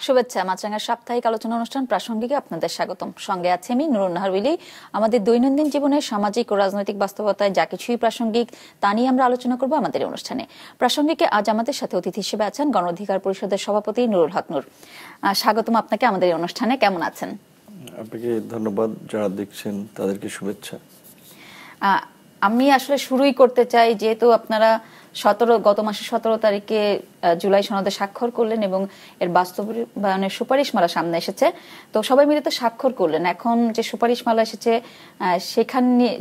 শুভেচ্ছা। মাছরাঙার সাপ্তাহিক আলোচনা অনুষ্ঠান প্রাসঙ্গিকে আপনাদের স্বাগতম। সঙ্গে আছে আমি নুরুন নাহার উইলি। আমাদের দৈনন্দিন জীবনের সামাজিক ও রাজনৈতিক বাস্তবতায় যা কিছুই প্রাসঙ্গিক তা নিয়ে আমরা আলোচনা করব আমাদের অনুষ্ঠানে। প্রাসঙ্গিকে আজ আমাদের সাথে অতিথি হিসেবে আছেন গণ অধিকার পরিষদের সভাপতি নুরুল হক নূর। স্বাগতম আপনাকে আমাদের এই অনুষ্ঠানে। কেমন আছেন? আপনাকে ধন্যবাদ, যারা দেখছেন তাদেরকে শুভেচ্ছা। আমি আসলে শুরুই করতে চাই, যেহেতু আপনারা গত মাসের 17 তারিখে জুলাই সনদে স্বাক্ষর করলেন এবং এর বাস্তবায়নের সুপারিশমালা সামনে এসেছে, তো সবাই মিলে তো স্বাক্ষর করলেন। এখন যে সুপারিশমালা এসেছে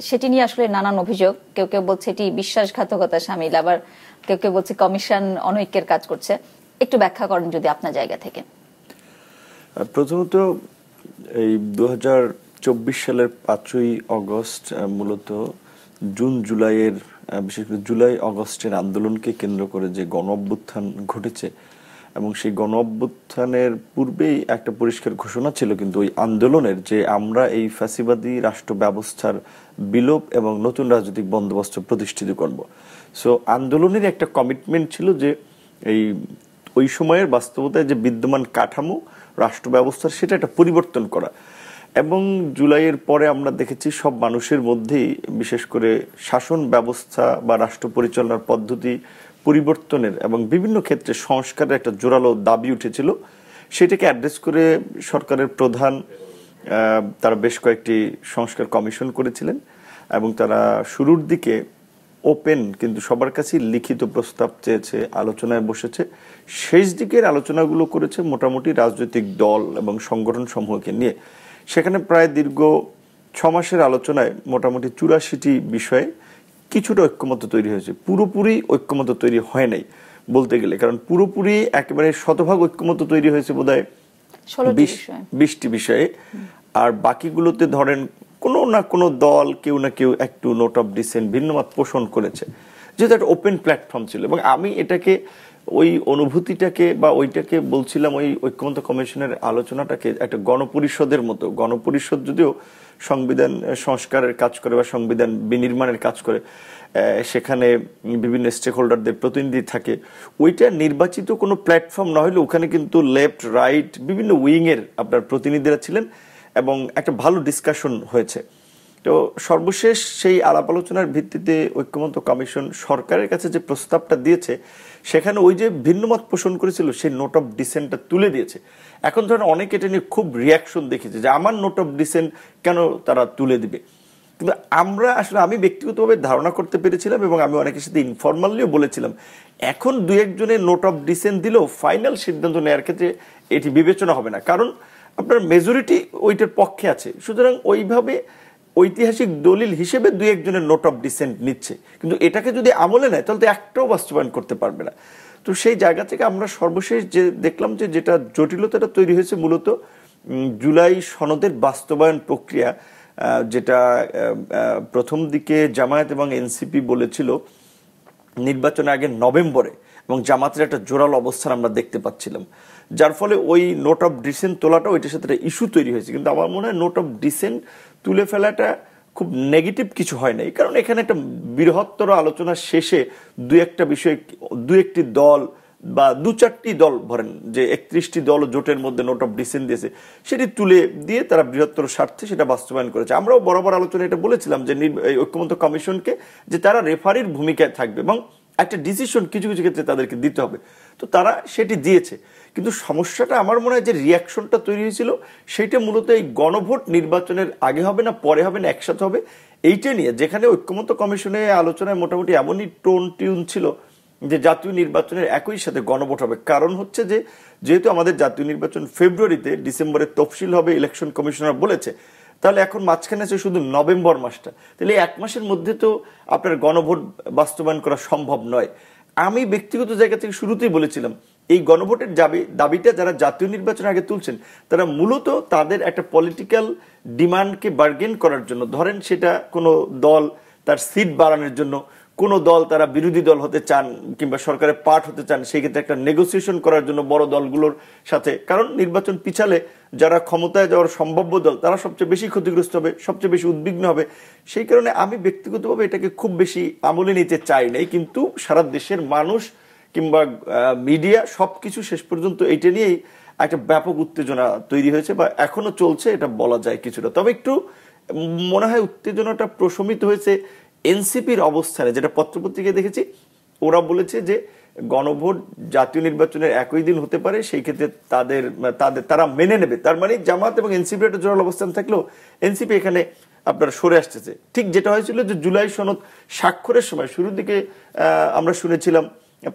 সেটি নিয়ে আসলে নানান অভিযোগ। কেউ কেউ বলছে এটি বিশ্বাসঘাতকতা শামিল, আবার কেউ কেউ বলছে কমিশন অনৈক্যের কাজ করছে। একটু ব্যাখ্যা করেন যদি আপনার জায়গা থেকে। প্রথমত, এই 2024 সালের 5ই অগস্ট মূলত জুন জুলাইয়ের, বিশেষ করে জুলাই অগস্টের আন্দোলনকে কেন্দ্র করে যে গণ অভ্যুত্থান ঘটেছে, এবং সেই গণ অভ্যুত্থানের পূর্বেই একটা পরিষ্কার ঘোষণা ছিল কিন্তু ওই আন্দোলনের, যে আমরা এই ফ্যাসিবাদী রাষ্ট্র ব্যবস্থার বিলোপ এবং নতুন রাজনৈতিক বন্দোবস্ত প্রতিষ্ঠিত করব। সো আন্দোলনের একটা কমিটমেন্ট ছিল যে এই ওই সময়ের বাস্তবতায় যে বিদ্যমান কাঠামো রাষ্ট্র ব্যবস্থার, সেটা একটা পরিবর্তন করা। এবং জুলাইয়ের পরে আমরা দেখেছি সব মানুষের মধ্যেই, বিশেষ করে শাসন ব্যবস্থা বা রাষ্ট্র পরিচালনার পদ্ধতি পরিবর্তনের এবং বিভিন্ন ক্ষেত্রে সংস্কারের একটা জোরালো দাবি উঠেছিল। সেটাকে অ্যাড্রেস করে সরকারের প্রধান তারা বেশ কয়েকটি সংস্কার কমিশন করেছিলেন, এবং তারা শুরুর দিকে ওপেন কিন্তু সবার কাছেই লিখিত প্রস্তাব চেয়েছে, আলোচনায় বসেছে। শেষ দিকের আলোচনাগুলো করেছে মোটামুটি রাজনৈতিক দল এবং সংগঠন সমূহকে নিয়ে। সেখানে প্রায় দীর্ঘ 6 মাসের আলোচনায় মোটামুটি 84টি বিষয়ে কিছুটা ঐক্যমত তৈরি হয়েছে। পুরোপুরি ঐক্যমত তৈরি হয় নাই বলতে গেলে, কারণ পুরোপুরি একেবারে শতভাগ ঐক্যমত তৈরি হয়েছে বোধহয় 20টি বিষয়ে। আর বাকিগুলোতে ধরেন কোনো না কোনো দল, কেউ না কেউ একটু নোট অফ ডিসেন্ট, ভিন্নমত পোষণ করেছে, যেহেতু একটা ওপেন প্ল্যাটফর্ম ছিল। এবং আমি এটাকে, ওই অনুভূতিটাকে বা ওইটাকে বলছিলাম, ওই ঐক্যমত্য কমিশনের আলোচনাটাকে একটা গণপরিষদের মতো। গণপরিষদ যদিও সংবিধান সংস্কারের কাজ করে বা সংবিধান বিনির্মাণের কাজ করে, সেখানে বিভিন্ন স্টেক হোল্ডারদের প্রতিনিধি থাকে, ওইটা নির্বাচিত কোনো প্ল্যাটফর্ম না হলে ওখানে কিন্তু লেফট রাইট বিভিন্ন উইংয়ের আপনার প্রতিনিধিরা ছিলেন এবং একটা ভালো ডিসকাশন হয়েছে। তো সর্বশেষ সেই আলাপ আলোচনার ভিত্তিতে ঐক্যমত্য কমিশন সরকারের কাছে যে প্রস্তাবটা দিয়েছে, সেখানে ওই যে ভিন্নমত পোষণ করেছিল সেই নোট অফ ডিসেন্টটা তুলে দিয়েছে। এখন ধরেন অনেকে এটা নিয়ে খুব রিয়াকশন দেখেছে যে আমার নোট অফ ডিসেন্ট কেন তারা তুলে দিবে। কিন্তু আমি ব্যক্তিগতভাবে ধারণা করতে পেরেছিলাম, এবং আমি অনেকের সাথে ইনফরমালিও বলেছিলাম, এখন দু একজনের নোট অফ ডিসেন্ট দিলেও ফাইনাল সিদ্ধান্ত নেওয়ার ক্ষেত্রে এটি বিবেচনা হবে না, কারণ আপনার মেজরিটি ওইটার পক্ষে আছে। সুতরাং ওইভাবে ঐতিহাসিক দলিল হিসেবে দুই একজনের নোট অফ ডিসেন্ট নিচ্ছে, কিন্তু এটাকে যদি আমলে নেয় তাহলে তো একটাও বাস্তবায়ন করতে পারবে না। তো সেই জায়গা থেকে আমরা সর্বশেষ যে দেখলাম যে যেটা জটিলতাটা তৈরি হয়েছে মূলত জুলাই সনদের বাস্তবায়ন প্রক্রিয়া, যেটা প্রথম দিকে জামায়াত এবং এনসিপি বলেছিল নির্বাচনের আগে নভেম্বরে, এবং জামাতের একটা জোরালো অবস্থান আমরা দেখতে পাচ্ছিলাম, যার ফলে ওই নোট অফ ডিসেন্ট তোলাটা ওইটার সাথে একটা ইস্যু তৈরি হয়েছে। কিন্তু আমার মনে হয় নোট অফ ডিসেন্ট তুলে ফেলাটা খুব নেগেটিভ কিছু হয় নাই, কারণ এখানে একটা বৃহত্তর আলোচনা শেষে দু একটি দল বা 2-4টি দল, ধরেন যে 31টি দল জোটের মধ্যে নোট অফ ডিসেন্ট দিয়েছে, সেটি তুলে দিয়ে তারা বৃহত্তর স্বার্থে সেটা বাস্তবায়ন করেছে। আমরাও বরাবর আলোচনায় এটা বলেছিলাম যে ঐক্যমত্য কমিশনকে, যে তারা রেফারির ভূমিকায় থাকবে এবং একটা ডিসিশন কিছু কিছু ক্ষেত্রে তাদেরকে দিতে হবে। তো তারা সেটি দিয়েছে, কিন্তু সমস্যাটা আমার মনে হয় যে রিয়াকশনটা তৈরি হয়েছিল সেইটা মূলত এই গণভোট নির্বাচনের আগে হবে না পরে হবে না একসাথে হবে এইটা নিয়ে, যেখানে ঐক্যমত্য কমিশনে আলোচনায় মোটামুটি এমনই টোন টিউন ছিল যে জাতীয় নির্বাচনের একই সাথে গণভোট হবে। কারণ হচ্ছে যে যেহেতু আমাদের জাতীয় নির্বাচন ফেব্রুয়ারিতে, ডিসেম্বরে তফসিল হবে, ইলেকশন কমিশনার বলেছে, তাহলে এখন মাঝখানে আছে শুধু নভেম্বর মাসটা, তাহলে 1 মাসের মধ্যে তো আপনার গণভোট বাস্তবায়ন করা সম্ভব নয়। আমি ব্যক্তিগত জায়গা থেকে শুরুতেই বলেছিলাম এই গণভোটের দাবিটা যারা জাতীয় নির্বাচনের আগে তুলছেন, তারা মূলত তাদের একটা পলিটিক্যাল ডিমান্ডকে বার্গেন করার জন্য, ধরেন সেটা কোনো দল তার সিট বাড়ানোর জন্য, কোনো দল তারা বিরোধী দল হতে চান কিংবা সরকারের পার্ট হতে চান, সেই ক্ষেত্রে একটা নেগোসিয়েশন করার জন্য বড় দলগুলোর সাথে, কারণ নির্বাচন পিছালে যারা ক্ষমতায় যাওয়ার সম্ভাব্য দল তারা সবচেয়ে বেশি ক্ষতিগ্রস্ত হবে, সবচেয়ে বেশি উদ্বিগ্ন হবে। সেই কারণে আমি ব্যক্তিগতভাবে এটাকে খুব বেশি আমলে নিতে চাই নাই, কিন্তু সারা দেশের মানুষ কিংবা মিডিয়া সবকিছু শেষ পর্যন্ত এইটা নিয়েই একটা ব্যাপক উত্তেজনা তৈরি হয়েছে বা এখনো চলছে, এটা বলা যায় কিছুটা। তবে একটু মনে হয় উত্তেজনাটা প্রশমিত হয়েছে এনসিপির অবস্থানে, যেটা পত্রপত্রিকায় দেখেছি। ওরা বলেছে যে গণভোট জাতীয় নির্বাচনের একই দিন হতে পারে, সেই ক্ষেত্রে তারা মেনে নেবে। তার মানে জামাত এবং এনসিপি একটা জোরাল অবস্থান থাকলেও এনসিপি এখানে আপনার সরে আসতেছে। ঠিক যেটা হয়েছিল যে জুলাই সনদ স্বাক্ষরের সময় শুরুর দিকে আমরা শুনেছিলাম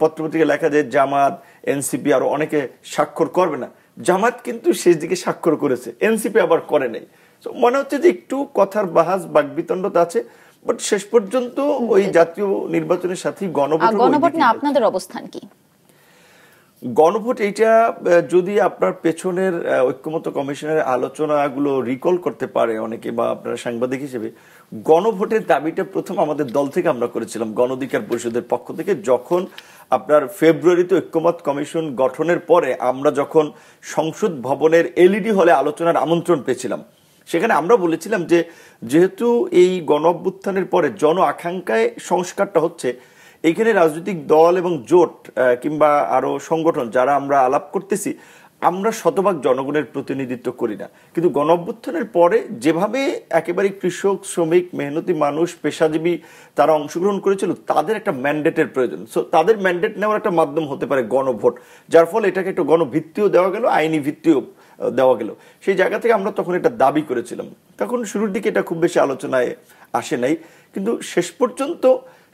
পত্রপত্রিকায় লেখা যে জামাত, এনসিপি আরো অনেকে স্বাক্ষর করবে না। জামাত কিন্তু শেষ দিকে স্বাক্ষর করেছে, এনসিপি আবার করে নাই। মনে হচ্ছে যে একটু কথার বাহাস বাকবিতণ্ডতা আছে, বাট শেষ পর্যন্ত ওই জাতীয় নির্বাচনের সাথে গণভোট না আপনাদের অবস্থান কি? গণভোট এইটা যদি আপনার পেছনের ঐক্যমত্য কমিশনের আলোচনাগুলো রিকল করতে পারে অনেকে বা আপনারা সাংবাদিক হিসেবে, গণভোটের দাবিটা প্রথম আমাদের দল থেকে আমরা করেছিলাম গণ অধিকার পরিষদের পক্ষ থেকে। যখন আপনার ফেব্রুয়ারিতে ঐক্যমত কমিশন গঠনের পরে আমরা যখন সংসদ ভবনের এলইডি হলে আলোচনার আমন্ত্রণ পেয়েছিলাম, সেখানে আমরা বলেছিলাম যে যেহেতু এই গণ অভ্যুত্থানের পরে জন আকাঙ্ক্ষায় সংস্কারটা হচ্ছে, এইখানে রাজনৈতিক দল এবং জোট কিংবা আরো সংগঠন যারা আমরা আলাপ করতেছি, আমরা শতভাগ জনগণের প্রতিনিধিত্ব করি না। কিন্তু গণ অভ্যুত্থানের পরে যেভাবে একেবারে কৃষক, শ্রমিক, মেহনতি মানুষ, পেশাজীবী তারা অংশগ্রহণ করেছিল, তাদের একটা ম্যান্ডেটের প্রয়োজন। সো তাদের ম্যান্ডেট নেওয়ার একটা মাধ্যম হতে পারে গণভোট, যার ফলে এটাকে একটা গণভিত্তিও দেওয়া গেল, আইনি ভিত্তিও দেওয়া গেল। সেই জায়গা থেকে আমরা তখন এটা দাবি করেছিলাম। তখন শুরুর দিকে এটা খুব বেশি আলোচনায় আসে নাই, কিন্তু শেষ পর্যন্ত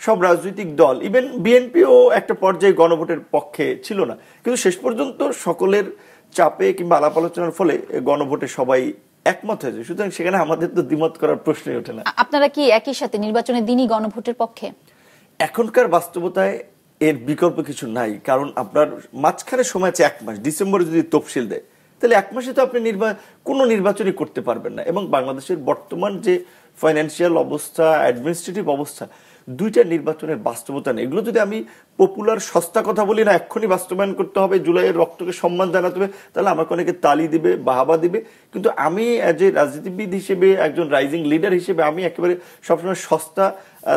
সব রাজনৈতিক দল, ইভেন বিএনপিও একটা পর্যায়ে গণভোটের পক্ষে ছিল না, কিন্তু শেষ পর্যন্ত সকলের চাপে কিংবা আলাপ আলোচনার ফলে গণভোটে সবাই একমত হয়েছে। সুতরাং সেখানে আমাদের তো দ্বিমত করার প্রশ্নই ওঠে না। আপনারা কি একই সাথে নির্বাচনের দিনই গণভোটের পক্ষে? এখনকার বাস্তবতায় এর বিকল্প কিছু নাই, কারণ আপনার মাঝখানে সময় আছে 1 মাস। ডিসেম্বরে যদি তফসিল দেয়, তাহলে 1 মাসে তো আপনি কোনো নির্বাচনই করতে পারবেন না। এবং বাংলাদেশের বর্তমান যে ফাইন্যান্সিয়াল অবস্থা, অ্যাডমিনিস্ট্রেটিভ অবস্থা, দুইটা নির্বাচনের বাস্তবতা নেই। এগুলো যদি আমি পপুলার সস্তা কথা বলি না, এক্ষুনি বাস্তবায়ন করতে হবে, জুলাইয়ের রক্তকে সম্মান জানাতে হবে, তাহলে আমাকে অনেকে তালি দিবে, বাহাবা দিবে। কিন্তু আমি অ্যাজ এ রাজনীতিবিদ হিসেবে, একজন রাইজিং লিডার হিসেবে, আমি একেবারে সবসময় সস্তা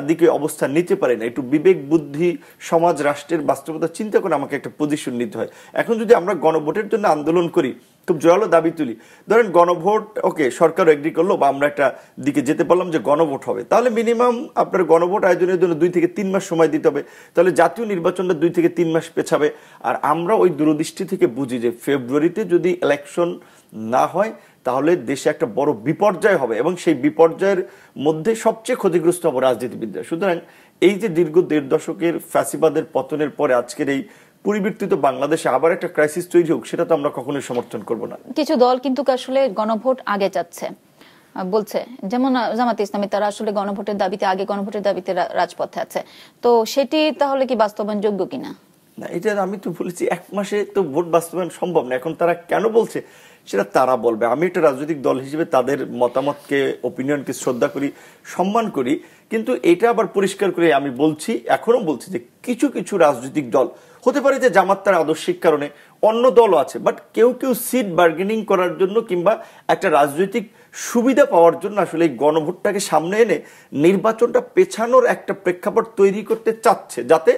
দিকে অবস্থান নিতে পারি না। একটু বিবেক বুদ্ধি, সমাজ, রাষ্ট্রের বাস্তবতা চিন্তা করে আমাকে একটা পজিশন নিতে হয়। এখন যদি আমরা গণভোটের জন্য আন্দোলন করি, খুব জোরালো দাবি তুলি, ধরেন গণভোট ওকে সরকার এগ্রি করলো বা আমরা একটা দিকে যেতে পারলাম যে গণভোট হবে, তাহলে মিনিমাম আপনার গণভোট আয়োজনের জন্য 2 থেকে 3 মাস সময় দিতে হবে। তাহলে জাতীয় নির্বাচনটা 2 থেকে 3 মাস পেছাবে। আর আমরা ওই দূরদৃষ্টি থেকে বুঝি যে ফেব্রুয়ারিতে যদি ইলেকশন না হয়, তাহলে দেশে একটা বড় বিপর্যয় হবে এবং সেই বিপর্যয়ের মধ্যে সবচেয়ে ক্ষতিগ্রস্ত হবে রাজনীতিবিদরা। সুতরাং এই যে দীর্ঘ 1.5 দশকের ফ্যাসিবাদের পতনের পরে আজকের এই পরিবর্তিত বাংলাদেশে আবার একটা ক্রাইসিস তৈরি হোক, সেটা তো আমরা কখনোই সমর্থন করব না। কিছু দল কিন্তু আসলে গণভোট আগে চাচ্ছে, বলছে, যেমন জামাতে ইসলামী, তারা আসলে গণভোটের দাবিতে, আগে গণভোটের দাবিতে রাজপথে আছে। তো সেটি তাহলে কি বাস্তবায়নযোগ্য কিনা? না, এটা আমি তো বলেছি 1 মাসে তো ভোট বাস্তবায়ন সম্ভব না। এখন তারা কেন বলছে সেটা তারা বলবে। আমি একটা রাজনৈতিক দল হিসেবে তাদের মতামতকে, অপিনিয়নকে শ্রদ্ধা করি, সম্মান করি। কিন্তু এটা আবার পরিষ্কার করে আমি বলছি, এখনো বলছি যে কিছু কিছু রাজনৈতিক দল, হতে পারে যে জামাত তার আদর্শিক কারণে, অন্য দলও আছে, বাট কেউ কেউ সিট বার্গেনিং করার জন্য কিংবা একটা রাজনৈতিক সুবিধা পাওয়ার জন্য আসলে এই গণভোটটাকে সামনে এনে নির্বাচনটা পেছানোর একটা প্রেক্ষাপট তৈরি করতে চাচ্ছে, যাতে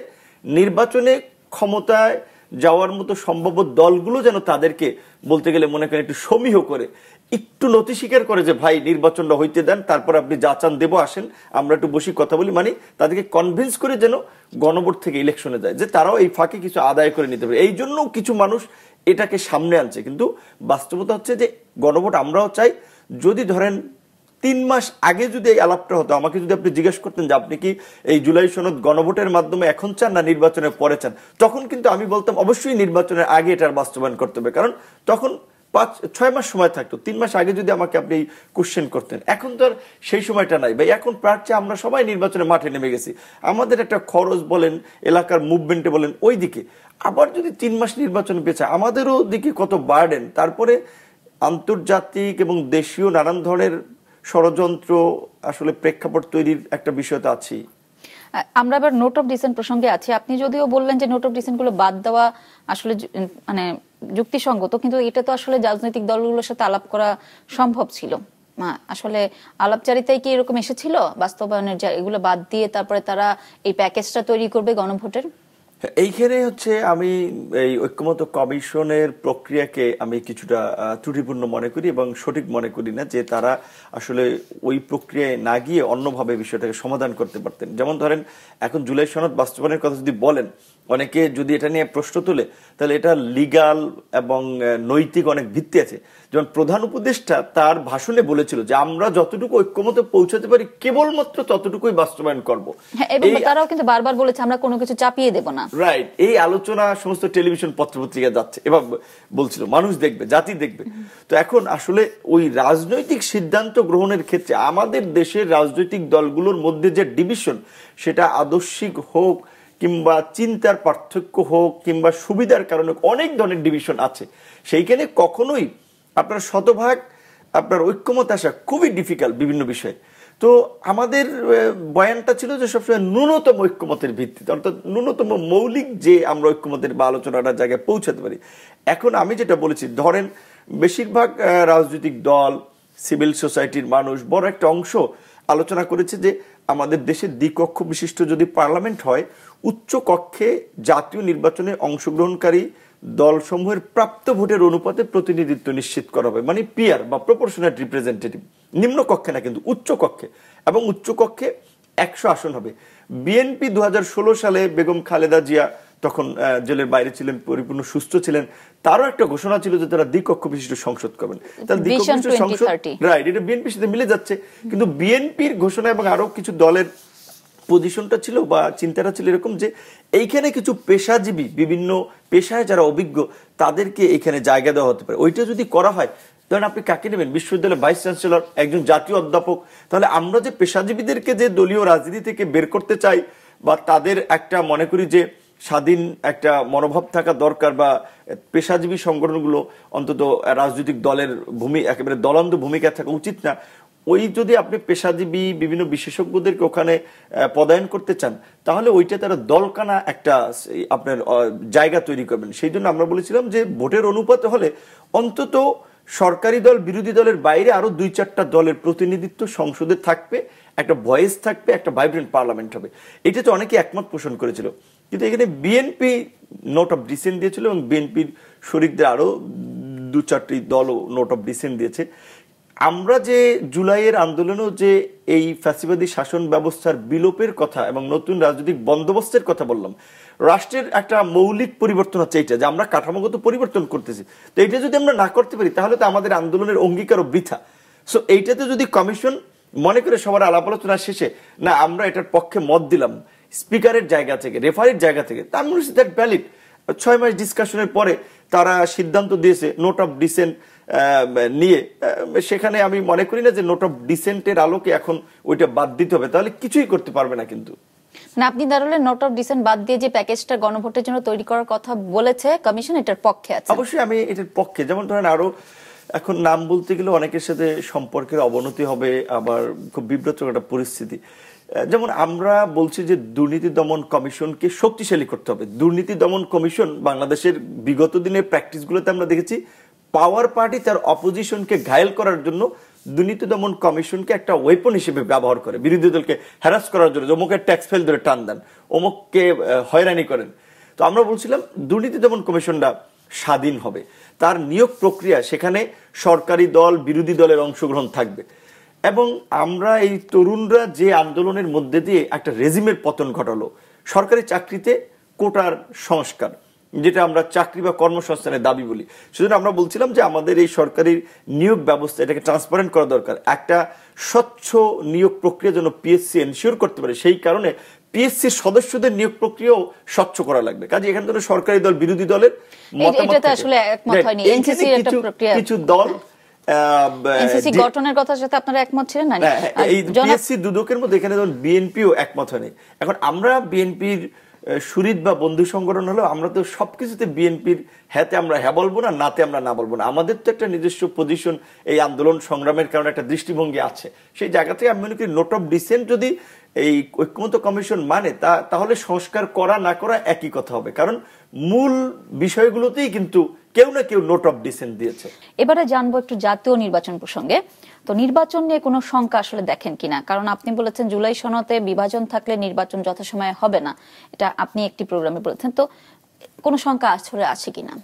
নির্বাচনে ক্ষমতায় যাওয়ার মতো সম্ভাব্য দলগুলো যেন তাদেরকে বলতে গেলে মনে করেন একটু সমীহ করে, একটু নতি স্বীকার করে যে ভাই নির্বাচনটা হইতে দেন, তারপর আপনি যা চান দেবো, আসেন আমরা একটু বসি কথা বলি, মানে তাদেরকে কনভিন্স করে যেন গণভোট থেকে ইলেকশনে যায়, যে তারাও এই ফাঁকে কিছু আদায় করে নিতে পারে। এই জন্য কিছু মানুষ এটাকে সামনে আনছে। কিন্তু বাস্তবতা হচ্ছে যে গণভোট আমরাও চাই। যদি ধরেন 3 মাস আগে যদি এই আলাপটা হতো, আমাকে যদি আপনি জিজ্ঞেস করতেন যে আপনি কি এই জুলাই সনদ গণভোটের মাধ্যমে এখন চান না নির্বাচনের পরে চান, তখন কিন্তু আমি বলতাম অবশ্যই নির্বাচনের আগে এটার বাস্তবায়ন করতে হবে, কারণ তখন 5-6 মাস সময় থাকতো। 3 মাস আগে যদি আমাকে আপনি কোশ্চেন করতেন, এখন তো আর সেই সময়টা নাই ভাই। এখন প্রার্থী আমরা সবাই নির্বাচনের মাঠে নেমে গেছি, আমাদের একটা খরচ বলেন, এলাকার মুভমেন্টে বলেন, ওই দিকে আবার যদি 3 মাস নির্বাচন পেছে, আমাদেরও দিকে কত বার্ডেন। তারপরে আন্তর্জাতিক এবং দেশীয় নানান ধরনের ষড়যন্ত্র, আসলে প্রেক্ষাপট তৈরির একটা বিষয় তো আছেই। আমরা এবার নোট অফ ডিসেন্ট প্রসঙ্গে আছি। আপনি যদিও বললেন যে নোট অফ ডিসেন্ট গুলো বাদ দেওয়া আসলে মানে যুক্তিসঙ্গত, কিন্তু এটা তো আসলে রাজনৈতিক দলগুলোর সাথে আলাপ করা সম্ভব ছিল। আসলে আলাপচারিতায় কি এরকম এসেছিল বাস্তবায়নের, যে এগুলো বাদ দিয়ে তারপরে তারা এই প্যাকেজটা তৈরি করবে গণভোটের? এইখানে হচ্ছে আমি এই ঐক্যমত্য কমিশনের প্রক্রিয়াকে আমি কিছুটা ত্রুটিপূর্ণ মনে করি এবং সঠিক মনে করি না, যে তারা আসলে ওই প্রক্রিয়ায় না গিয়ে অন্যভাবে বিষয়টাকে সমাধান করতে পারতেন। যেমন ধরেন, এখন জুলাই সনদ বাস্তবায়নের কথা যদি বলেন, অনেকে যদি এটা নিয়ে প্রশ্ন তোলে, তাহলে এটা লিগাল এবং নৈতিক অনেক ভিত্তি আছে। যেমন প্রধান উপদেষ্টা তার ভাষণে বলেছিল যে আমরা যতটুকু ঐক্যমতে পৌঁছাতে পারি কেবলমাত্র ততটুকুই বাস্তবায়ন করব। এবং তারাও কিন্তু বারবার বলেছে আমরা কোনো কিছু চাপিয়ে দেব না। রাইট, এই আলোচনা সমস্ত টেলিভিশন পত্রপত্রিকা যাচ্ছে, এবার বলছিল মানুষ দেখবে, জাতি দেখবে। তো এখন আসলে ওই রাজনৈতিক সিদ্ধান্ত গ্রহণের ক্ষেত্রে আমাদের দেশের রাজনৈতিক দলগুলোর মধ্যে যে ডিভিশন, সেটা আদর্শিক হোক কিংবা চিন্তার পার্থক্য হোক কিংবা সুবিধার কারণে অনেক ধরনের ডিভিশন আছে, সেইখানে কখনোই আপনার শতভাগ আপনার ঐক্যমত আসা খুবই ডিফিকাল্ট বিভিন্ন বিষয়ে। তো আমাদের বয়ানটা ছিল যে সবসময় ন্যূনতম ঐক্যমতের ভিত্তিতে, অর্থাৎ ন্যূনতম মৌলিক যে আমরা ঐক্যমতের বা আলোচনাটার জায়গায় পৌঁছাতে পারি। এখন আমি যেটা বলেছি, ধরেন বেশিরভাগ রাজনৈতিক দল, সিভিল সোসাইটির মানুষ, বড় একটা অংশ আলোচনা করেছে যে আমাদের দেশে দ্বিকক্ষ বিশিষ্ট যদি পার্লামেন্ট হয়, উচ্চ কক্ষে জাতীয় নির্বাচনে অংশগ্রহণকারী দলসমূহের প্রাপ্ত ভোটের অনুপাতে প্রতিনিধিত্ব নিশ্চিত করা হবে, মানে পিআর বা প্রপোর্শনাল রিপ্রেজেন্টেটিভ। নিম্ন কক্ষে না, কিন্তু উচ্চ কক্ষে, এবং উচ্চ কক্ষে 100 আসন হবে। বিএনপি 2016 সালে বেগম খালেদা জিয়া তখন জেলের বাইরে ছিলেন, পরিপূর্ণ সুস্থ ছিলেন, তারও একটা ঘোষণা ছিল যে তারা দ্বিকক্ষ বিশিষ্ট সংসদ করবেন। তাহলে দ্বিকক্ষ বিশিষ্ট সংসদ, রাইট, এটা বিএনপির সাথে মিলে যাচ্ছে। কিন্তু বিএনপির ঘোষণা এবং আরো কিছু দলের পজিশনটা ছিল বা চিন্তাটা ছিল এরকম যে এইখানে কিছু পেশাজীবী, বিভিন্ন পেশায় যারা অভিজ্ঞ, তাদেরকে এখানে জায়গা দেওয়া হতে পারে। ওইটা যদি করা হয়, ধরেন আপনি কাকে নেবেন? বিশ্ববিদ্যালয়ের ভাইস চ্যান্সেলর, একজন জাতীয় অধ্যাপক। তাহলে আমরা যে পেশাজীবীদেরকে যে দলীয় রাজনীতি থেকে বের করতে চাই, বা তাদের একটা মনে করি যে স্বাধীন একটা মনোভাব থাকা দরকার, বা পেশাজীবী সংগঠনগুলো অন্তত রাজনৈতিক দলের একেবারে দলান্ধ ভূমিকা থাকা উচিত না। ওই যদি আপনি পেশাজীবী বিভিন্ন বিশেষজ্ঞদেরকে ওখানে পদায়ন করতে চান, তাহলে ওইটা তারা দলকানা একটা আপনার জায়গা তৈরি করবেন। সেই জন্য আমরা বলেছিলাম যে ভোটের অনুপাতে হলে অন্তত সরকারি দল, বিরোধী দলের বাইরে আরো 2-4টা দলের প্রতিনিধিত্ব সংসদে থাকবে, একটা ভয়েস থাকবে, একটা ভাইব্রেন্ট পার্লামেন্ট হবে। এটা তো অনেকে একমত পোষণ করেছিল। কিন্তু এখানে বিএনপি নোট অফ ডিসেন্ট দিয়েছিল, এবং বিএনপির শরিকদের আরো 2-4টি দলও নোট অফ ডিসেন্ট দিয়েছে। আমরা যে জুলাইয়ের আন্দোলনেও যে এই ফ্যাসিবাদী শাসন ব্যবস্থার বিলোপের কথা এবং নতুন রাজনৈতিক বন্দোবস্তের কথা বললাম, রাষ্ট্রের একটা মৌলিক পরিবর্তন হচ্ছে এইটা, যে আমরা কাঠামোগত পরিবর্তন করতেছি। তো এইটা যদি আমরা না করতে পারি, তাহলে তো আমাদের আন্দোলনের অঙ্গীকারও বৃথা। সো এইটাতে যদি কমিশন মনে করে সবার আলাপ আলোচনা শেষে না আমরা এটার পক্ষে মত দিলাম স্পিকারের জায়গা থেকে, রেফারির জায়গা থেকে, তা আমি দ্যাট ভ্যালিড। 6 মাস ডিসকাশনের পরে তারা সিদ্ধান্ত দিয়েছে নোট অফ ডিসেন্ট নিয়ে। সেখানে আমি মনে করি না যে নোট অফ ডিসেন্টের আলোকে এখন ওইটা বাদ দিতে হবে, তাহলে কিছুই করতে পারবে না। কিন্তু না, আপনি দাঁড়ালে নোট অফ ডিসেন্ট বাদ দিয়ে যে প্যাকেজটা গণভোটের জন্য তৈরি করার কথা বলেছে কমিশন, এটার পক্ষে আছে? অবশ্যই আমি এটার পক্ষে। যেমন ধরেন আরো এখন নাম বলতে গেলে অনেকের সাথে সম্পর্কের অবনতি হবে, আবার খুব বিব্রতকর একটা পরিস্থিতি। যেমন আমরা বলছি যে দুর্নীতি দমন কমিশনকে শক্তিশালী করতে হবে। দুর্নীতি দমন কমিশন বাংলাদেশের বিগত দিনের প্র্যাকটিসগুলোতে আমরা দেখেছি পাওয়ার পার্টি তার অপোজিশনকে ঘায়েল করার জন্য দুর্নীতি দমন কমিশনকে একটা ওয়েপন হিসেবে ব্যবহার করে, বিরোধী দলকে হ্যারাস করার জন্য। অমুকের ট্যাক্স ফাইল ধরে টান দেন, অমুককে হয়রানি করেন। তো আমরা বলছিলাম দুর্নীতি দমন কমিশনটা স্বাধীন হবে, তার নিয়োগ প্রক্রিয়া সেখানে সরকারি দল, বিরোধী দলের অংশগ্রহণ থাকবে। এবং আমরা এই তরুণরা যে আন্দোলনের মধ্যে দিয়ে একটা রেজিমের পতন ঘটালো, সরকারি চাকরিতে কোটার সংস্কার, যেটা আমরা চাকরি বা কর্মসংস্থানের দাবি বলি। সেজন্য আমরা বলছিলাম যে আমাদের এই সরকারি নিয়োগ ব্যবস্থা এটাকে ট্রান্সপারেন্ট করা দরকার। একটা স্বচ্ছ নিয়োগ প্রক্রিয়া যেন পিএসসি এনশিওর করতে পারে, সেই কারণে পিএসসির সদস্যদের নিয়োগ প্রক্রিয়াও স্বচ্ছ করা লাগবে। কাজে এখান থেকে সরকারি দল, বিরোধী দলের কিছু দল এনসিসি গঠনের কথার সাথে আপনারা একমত ছিলেন না? এই পিএসসি দুদকের মধ্যে এখানে যেমন বিএনপিও একমত হয়নি। এখন আমরা বিএনপির সুরিত বা বন্ধু সংগঠন হলো, আমরা তো সবকিছুতে বিএনপির হ্যাঁতে আমরা হ্যাঁ বলবো না, নাতে আমরা না বলবো না। আমাদের তো একটা নিজস্ব পজিশন, এই আন্দোলন সংগ্রামের কারণে একটা দৃষ্টিভঙ্গি আছে। সেই জায়গা থেকে আমি মনে করি নোট অফ ডিসেন্ট যদি এই ঐক্যমত্য কমিশন মানে তাহলে সংস্কার করা না করা একই কথা হবে, কারণ মূল বিষয়গুলোতেই কিন্তু কেউ না কেউ নোট অফ ডিসেন্ট দিয়েছে। এবারে জানবো একটু জাতীয় নির্বাচন প্রসঙ্গে। তো নির্বাচন নিয়ে কোনো শঙ্কা আসলে দেখেন কিনা? কারণ আপনি বলেছেন জুলাই সনদে বিভাজন থাকলে নির্বাচন যথাসময়ে হবে না, এটা আপনি একটি প্রোগ্রামে বলেছেন। তো কোনো শঙ্কা আসলে আছে কিনা?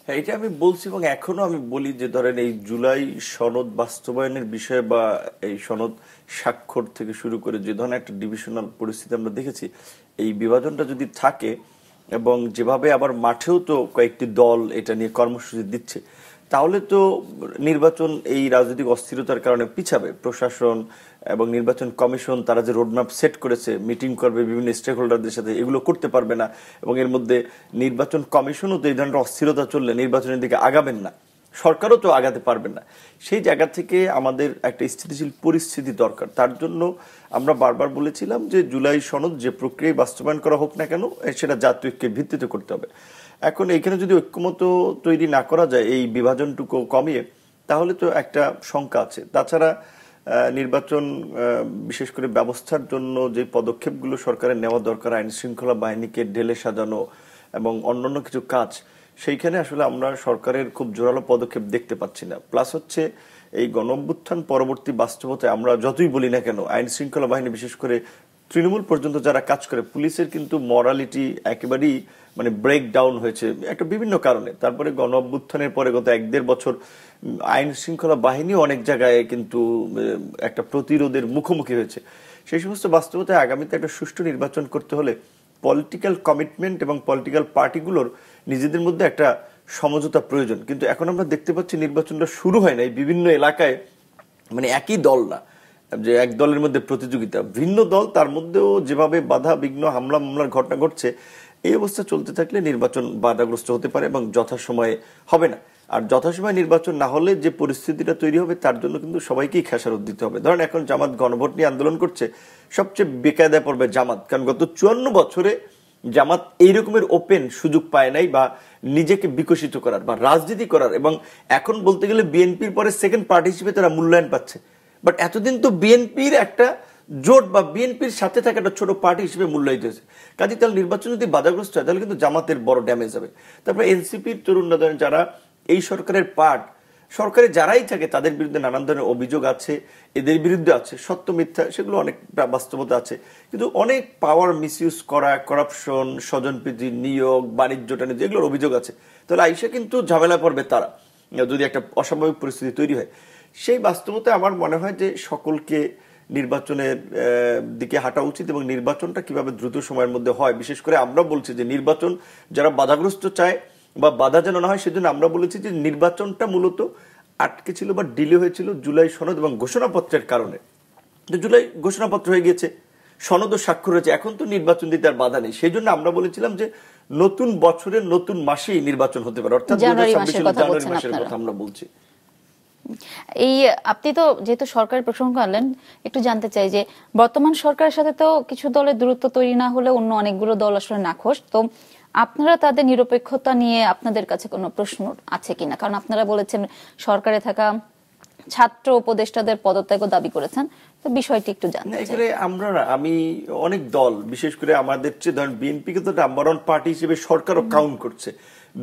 হ্যাঁ, এটা আমি বলছি এবং এখনো আমি বলি যে ধরেন এই জুলাই সনদ বাস্তবায়নের বিষয়ে বা এই সনদ স্বাক্ষর থেকে শুরু করে যে ধরনের একটা ডিভিশনাল পরিস্থিতি আমরা দেখেছি, এই বিভাজনটা যদি থাকে এবং যেভাবে আবার মাঠেও তো কয়েকটি দল এটা নিয়ে কর্মসূচি দিচ্ছে, তাহলে তো নির্বাচন এই রাজনৈতিক অস্থিরতার কারণে পিছাবে। প্রশাসন এবং নির্বাচন কমিশন তারা যে রোডম্যাপ সেট করেছে, মিটিং করবে বিভিন্ন স্টেক হোল্ডারদের সাথে, এগুলো করতে পারবে না। এবং এর মধ্যে নির্বাচন কমিশনও তো এই ধরনের অস্থিরতা চললে নির্বাচনের দিকে আগাবেন না, সরকারও তো আগাতে পারবেন না। সেই জায়গা থেকে আমাদের একটা স্থিতিশীল পরিস্থিতি দরকার। তার জন্য আমরা বারবার বলেছিলাম যে জুলাই সনদ যে প্রক্রিয়ায় বাস্তবায়ন করা হোক না কেন, সেটা জাতীয় ঐক্যের ভিত্তিতে করতে হবে। এখন এইখানে যদি ঐক্যমত তৈরি না করা যায় এই বিভাজনটুকু কমিয়ে, তাহলে তো একটা শঙ্কা আছে। তাছাড়া নির্বাচন বিশেষ করে ব্যবস্থার জন্য যে পদক্ষেপগুলো সরকারের নেওয়া দরকার, আইন শৃঙ্খলা বাহিনীকে ঢেলে সাজানো এবং অন্যান্য কিছু কাজ, সেইখানে আসলে আমরা সরকারের খুব জোরালো পদক্ষেপ দেখতে পাচ্ছি না। প্লাস হচ্ছে এই গণঅভ্যুত্থান পরবর্তী বাস্তবতায় আমরা যতই বলি না কেন, আইন শৃঙ্খলা বাহিনী বিশেষ করে তৃণমূল পর্যন্ত যারা কাজ করে, পুলিশের কিন্তু মরালিটি একেবারেই মানে ব্রেক ডাউন হয়েছে একটা বিভিন্ন কারণে। তারপরে গণঅভ্যুত্থানের পরে গত 1-1.5 বছর আইন শৃঙ্খলা বাহিনী অনেক জায়গায় কিন্তু একটা প্রতিরোধের মুখোমুখি হয়েছে। সেই সমস্ত বাস্তবতায় আগামীতে একটা সুষ্ঠু নির্বাচন করতে হলে পলিটিক্যাল কমিটমেন্ট এবং পলিটিক্যাল পার্টিগুলোর নিজেদের মধ্যে একটা সমঝোতা প্রয়োজন। কিন্তু এখন আমরা দেখতে পাচ্ছি নির্বাচনটা শুরু হয় না, বিভিন্ন এলাকায় মানে একই দল না, যে এক দলের মধ্যে প্রতিযোগিতা, ভিন্ন দল, তার মধ্যেও যেভাবে বাধা বিঘ্ন হামলা মামলার ঘটনা ঘটছে, এই অবস্থা চলতে থাকলে নির্বাচন বাধাগ্রস্ত হতে পারে এবং যথাসময়ে হবে না। আর যথাসময়ে নির্বাচন না হলে যে পরিস্থিতিটা তৈরি হবে, তার জন্য কিন্তু সবাইকেই খেসারত দিতে হবে। ধরেন এখন জামাত গণভোট নিয়ে আন্দোলন করছে, সবচেয়ে বেকায়দায় পড়বে জামাত, কারণ গত 54 বছরে জামাত এই রকমের ওপেন সুযোগ পায় নাই বা নিজেকে বিকশিত করার বা রাজনীতি করার, এবং এখন বলতে গেলে বিএনপির পরে সেকেন্ড পার্টি হিসেবে তারা মূল্যায়ন পাচ্ছে। বাট এতদিন তো বিএনপির একটা জোট বা বিএনপির সাথে থাকা একটা ছোট পার্টি হিসেবে মূল্যায়িত হয়েছে। কাজে তাহলে নির্বাচন যদি বাধাগ্রস্ত হয়, তাহলে কিন্তু জামাতের বড় ড্যামেজ হবে। তারপরে এনসিপির তরুণরা যারা এই সরকারের পার্ট, সরকারে যারাই থাকে তাদের বিরুদ্ধে নানান ধরনের অভিযোগ আছে, এদের বিরুদ্ধে আছে, সত্য মিথ্যা সেগুলো অনেক বাস্তবতা আছে, কিন্তু অনেক পাওয়ার মিসইউজ করা, করাপশন, স্বজনপ্রীতি, নিয়োগ, বাণিজ্য টাণিজ্য, এগুলোর অভিযোগ আছে। তাহলে আইসা কিন্তু ঝামেলা পড়বে তারা যদি একটা অস্বাভাবিক পরিস্থিতি তৈরি হয়। সেই বাস্তবতায় আমার মনে হয় যে সকলকে নির্বাচনের দিকে হাঁটা উচিত এবং নির্বাচনটা কিভাবে দ্রুত সময়ের মধ্যে হয়, বিশেষ করে আমরা বলছি যে নির্বাচন যারা বাধাগ্রস্ত চায় বা বাধা যেন না হয়, সেজন্য আমরা বলেছি যে নির্বাচনটা মূলত আটকে ছিল বা ডিলে হয়েছিল জুলাই সনদ এবং ঘোষণাপত্রের কারণে। জুলাই ঘোষণাপত্র হয়ে গিয়েছে, সনদ স্বাক্ষর হয়েছে, এখন তো নির্বাচন দিতে আর বাধা নেই। সেই জন্য আমরা বলেছিলাম যে নতুন বছরের নতুন মাসেই নির্বাচন হতে পারে, অর্থাৎ জানুয়ারি মাসের কথা আমরা বলছি। এই আপনি তো যেহেতু সরকারের প্রসঙ্গ আনলেন, একটু জানতে চাই যে বর্তমান সরকারের সাথে তো কিছু দলের দূরত্ব তৈরি না হলে অন্য অনেকগুলো দল আসলে নাখোশ, তো আপনারা তাদের নিরপেক্ষতা নিয়ে আপনাদের কাছে কোনো প্রশ্ন আছে কিনা? কারণ আপনারা বলেছেন সরকারে থাকা ছাত্র উপদেষ্টাদের পদত্যাগও দাবি করেছেন, তো বিষয়টি একটু জানতে চাই। আমি অনেক দল, বিশেষ করে আমাদের চেয়ে ধরেন বিএনপিকে তো নাম্বার ওয়ান পার্টি হিসেবে সরকারও কাউন্ট করছে,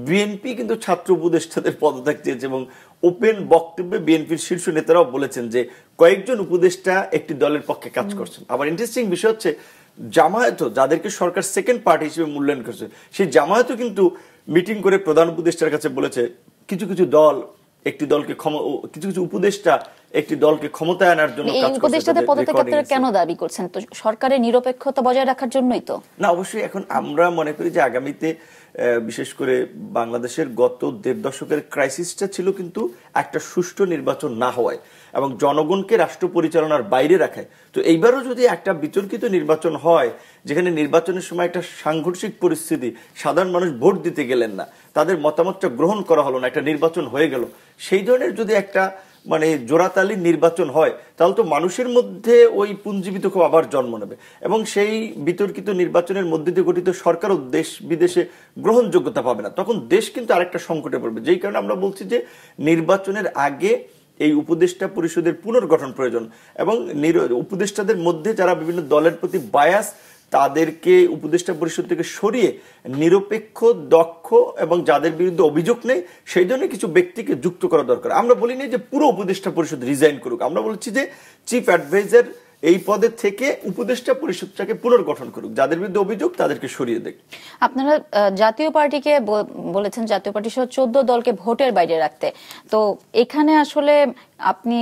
বিএনপি কিন্তু ছাত্র উপদেষ্টাদের পদত্যাগ চেয়েছে এবং ওপেন বক্তব্যে বিএনপির শীর্ষ নেতারাও বলেছেন যে কয়েকজন উপদেষ্টা একটি দলের পক্ষে কাজ করছেন। আবার ইন্টারেস্টিং বিষয় হচ্ছে জামায়াতও, যাদেরকে সরকার সেকেন্ড পার্টি হিসেবে মূল্যায়ন করছে, সেই জামায়াতও কিন্তু মিটিং করে প্রধান উপদেষ্টার কাছে বলেছে কিছু কিছু দল একটি দলকে কিছু কিছু উপদেষ্টা একটি দলকে ক্ষমতায় আনার জন্য কাজ করছে। উপদেষ্টাদের পদত্যাগ আপনারা কেন দাবি করছেন? তো সরকারের নিরপেক্ষতা বজায় রাখার জন্যই তো? না, অবশ্যই। এখন আমরা মনে করি যে আগামীতে বিশেষ করে বাংলাদেশের গত 1.5 দশকের ক্রাইসিসটা ছিল কিন্তু একটা সুষ্ঠু নির্বাচন না হওয়ায় এবং জনগণকে রাষ্ট্র পরিচালনার বাইরে রাখায়। তো এইবারও যদি একটা বিতর্কিত নির্বাচন হয়, যেখানে নির্বাচনের সময় একটা সাংঘর্ষিক পরিস্থিতি, সাধারণ মানুষ ভোট দিতে গেলেন না, তাদের মতামতটা গ্রহণ করা হলো না, একটা নির্বাচন হয়ে গেল, সেই ধরনের যদি একটা মানে জোড়াতালি নির্বাচন হয়, তাহলে তো মানুষের মধ্যে ওই পুঞ্জীবিত ক্ষোভ আবার জন্ম নেবে এবং সেই বিতর্কিত নির্বাচনের মধ্যে দিয়ে গঠিত সরকারও দেশ বিদেশে গ্রহণযোগ্যতা পাবে না। তখন দেশ কিন্তু আরেকটা সংকটে পড়বে। যেই কারণে আমরা বলছি যে নির্বাচনের আগে এই উপদেষ্টা পরিষদের পুনর্গঠন প্রয়োজন এবং উপদেষ্টাদের মধ্যে যারা বিভিন্ন দলের প্রতি বায়াস তাদেরকে উপদেষ্টা পরিষদ থেকে সরিয়ে নিরপেক্ষ, দক্ষ এবং যাদের বিরুদ্ধে অভিযোগ নেই সেই ধরনের কিছু ব্যক্তিকে যুক্ত করা দরকার। আমরা বলিনি যে পুরো উপদেষ্টা পরিষদ রিজাইন করুক, আমরা বলছি যে চিফ অ্যাডভাইজার এই পদে থেকে উপদেষ্টা পরিষদটাকে পুনর্গঠন করুক, যাদের বিরুদ্ধে অভিযোগ তাদেরকে সরিয়ে দেখ। আপনারা জাতীয় পার্টিকে বলেছেন জাতীয় পার্টি সহ 14 দলকে ভোটের বাইরে রাখতে, তো এখানে আসলে আপনি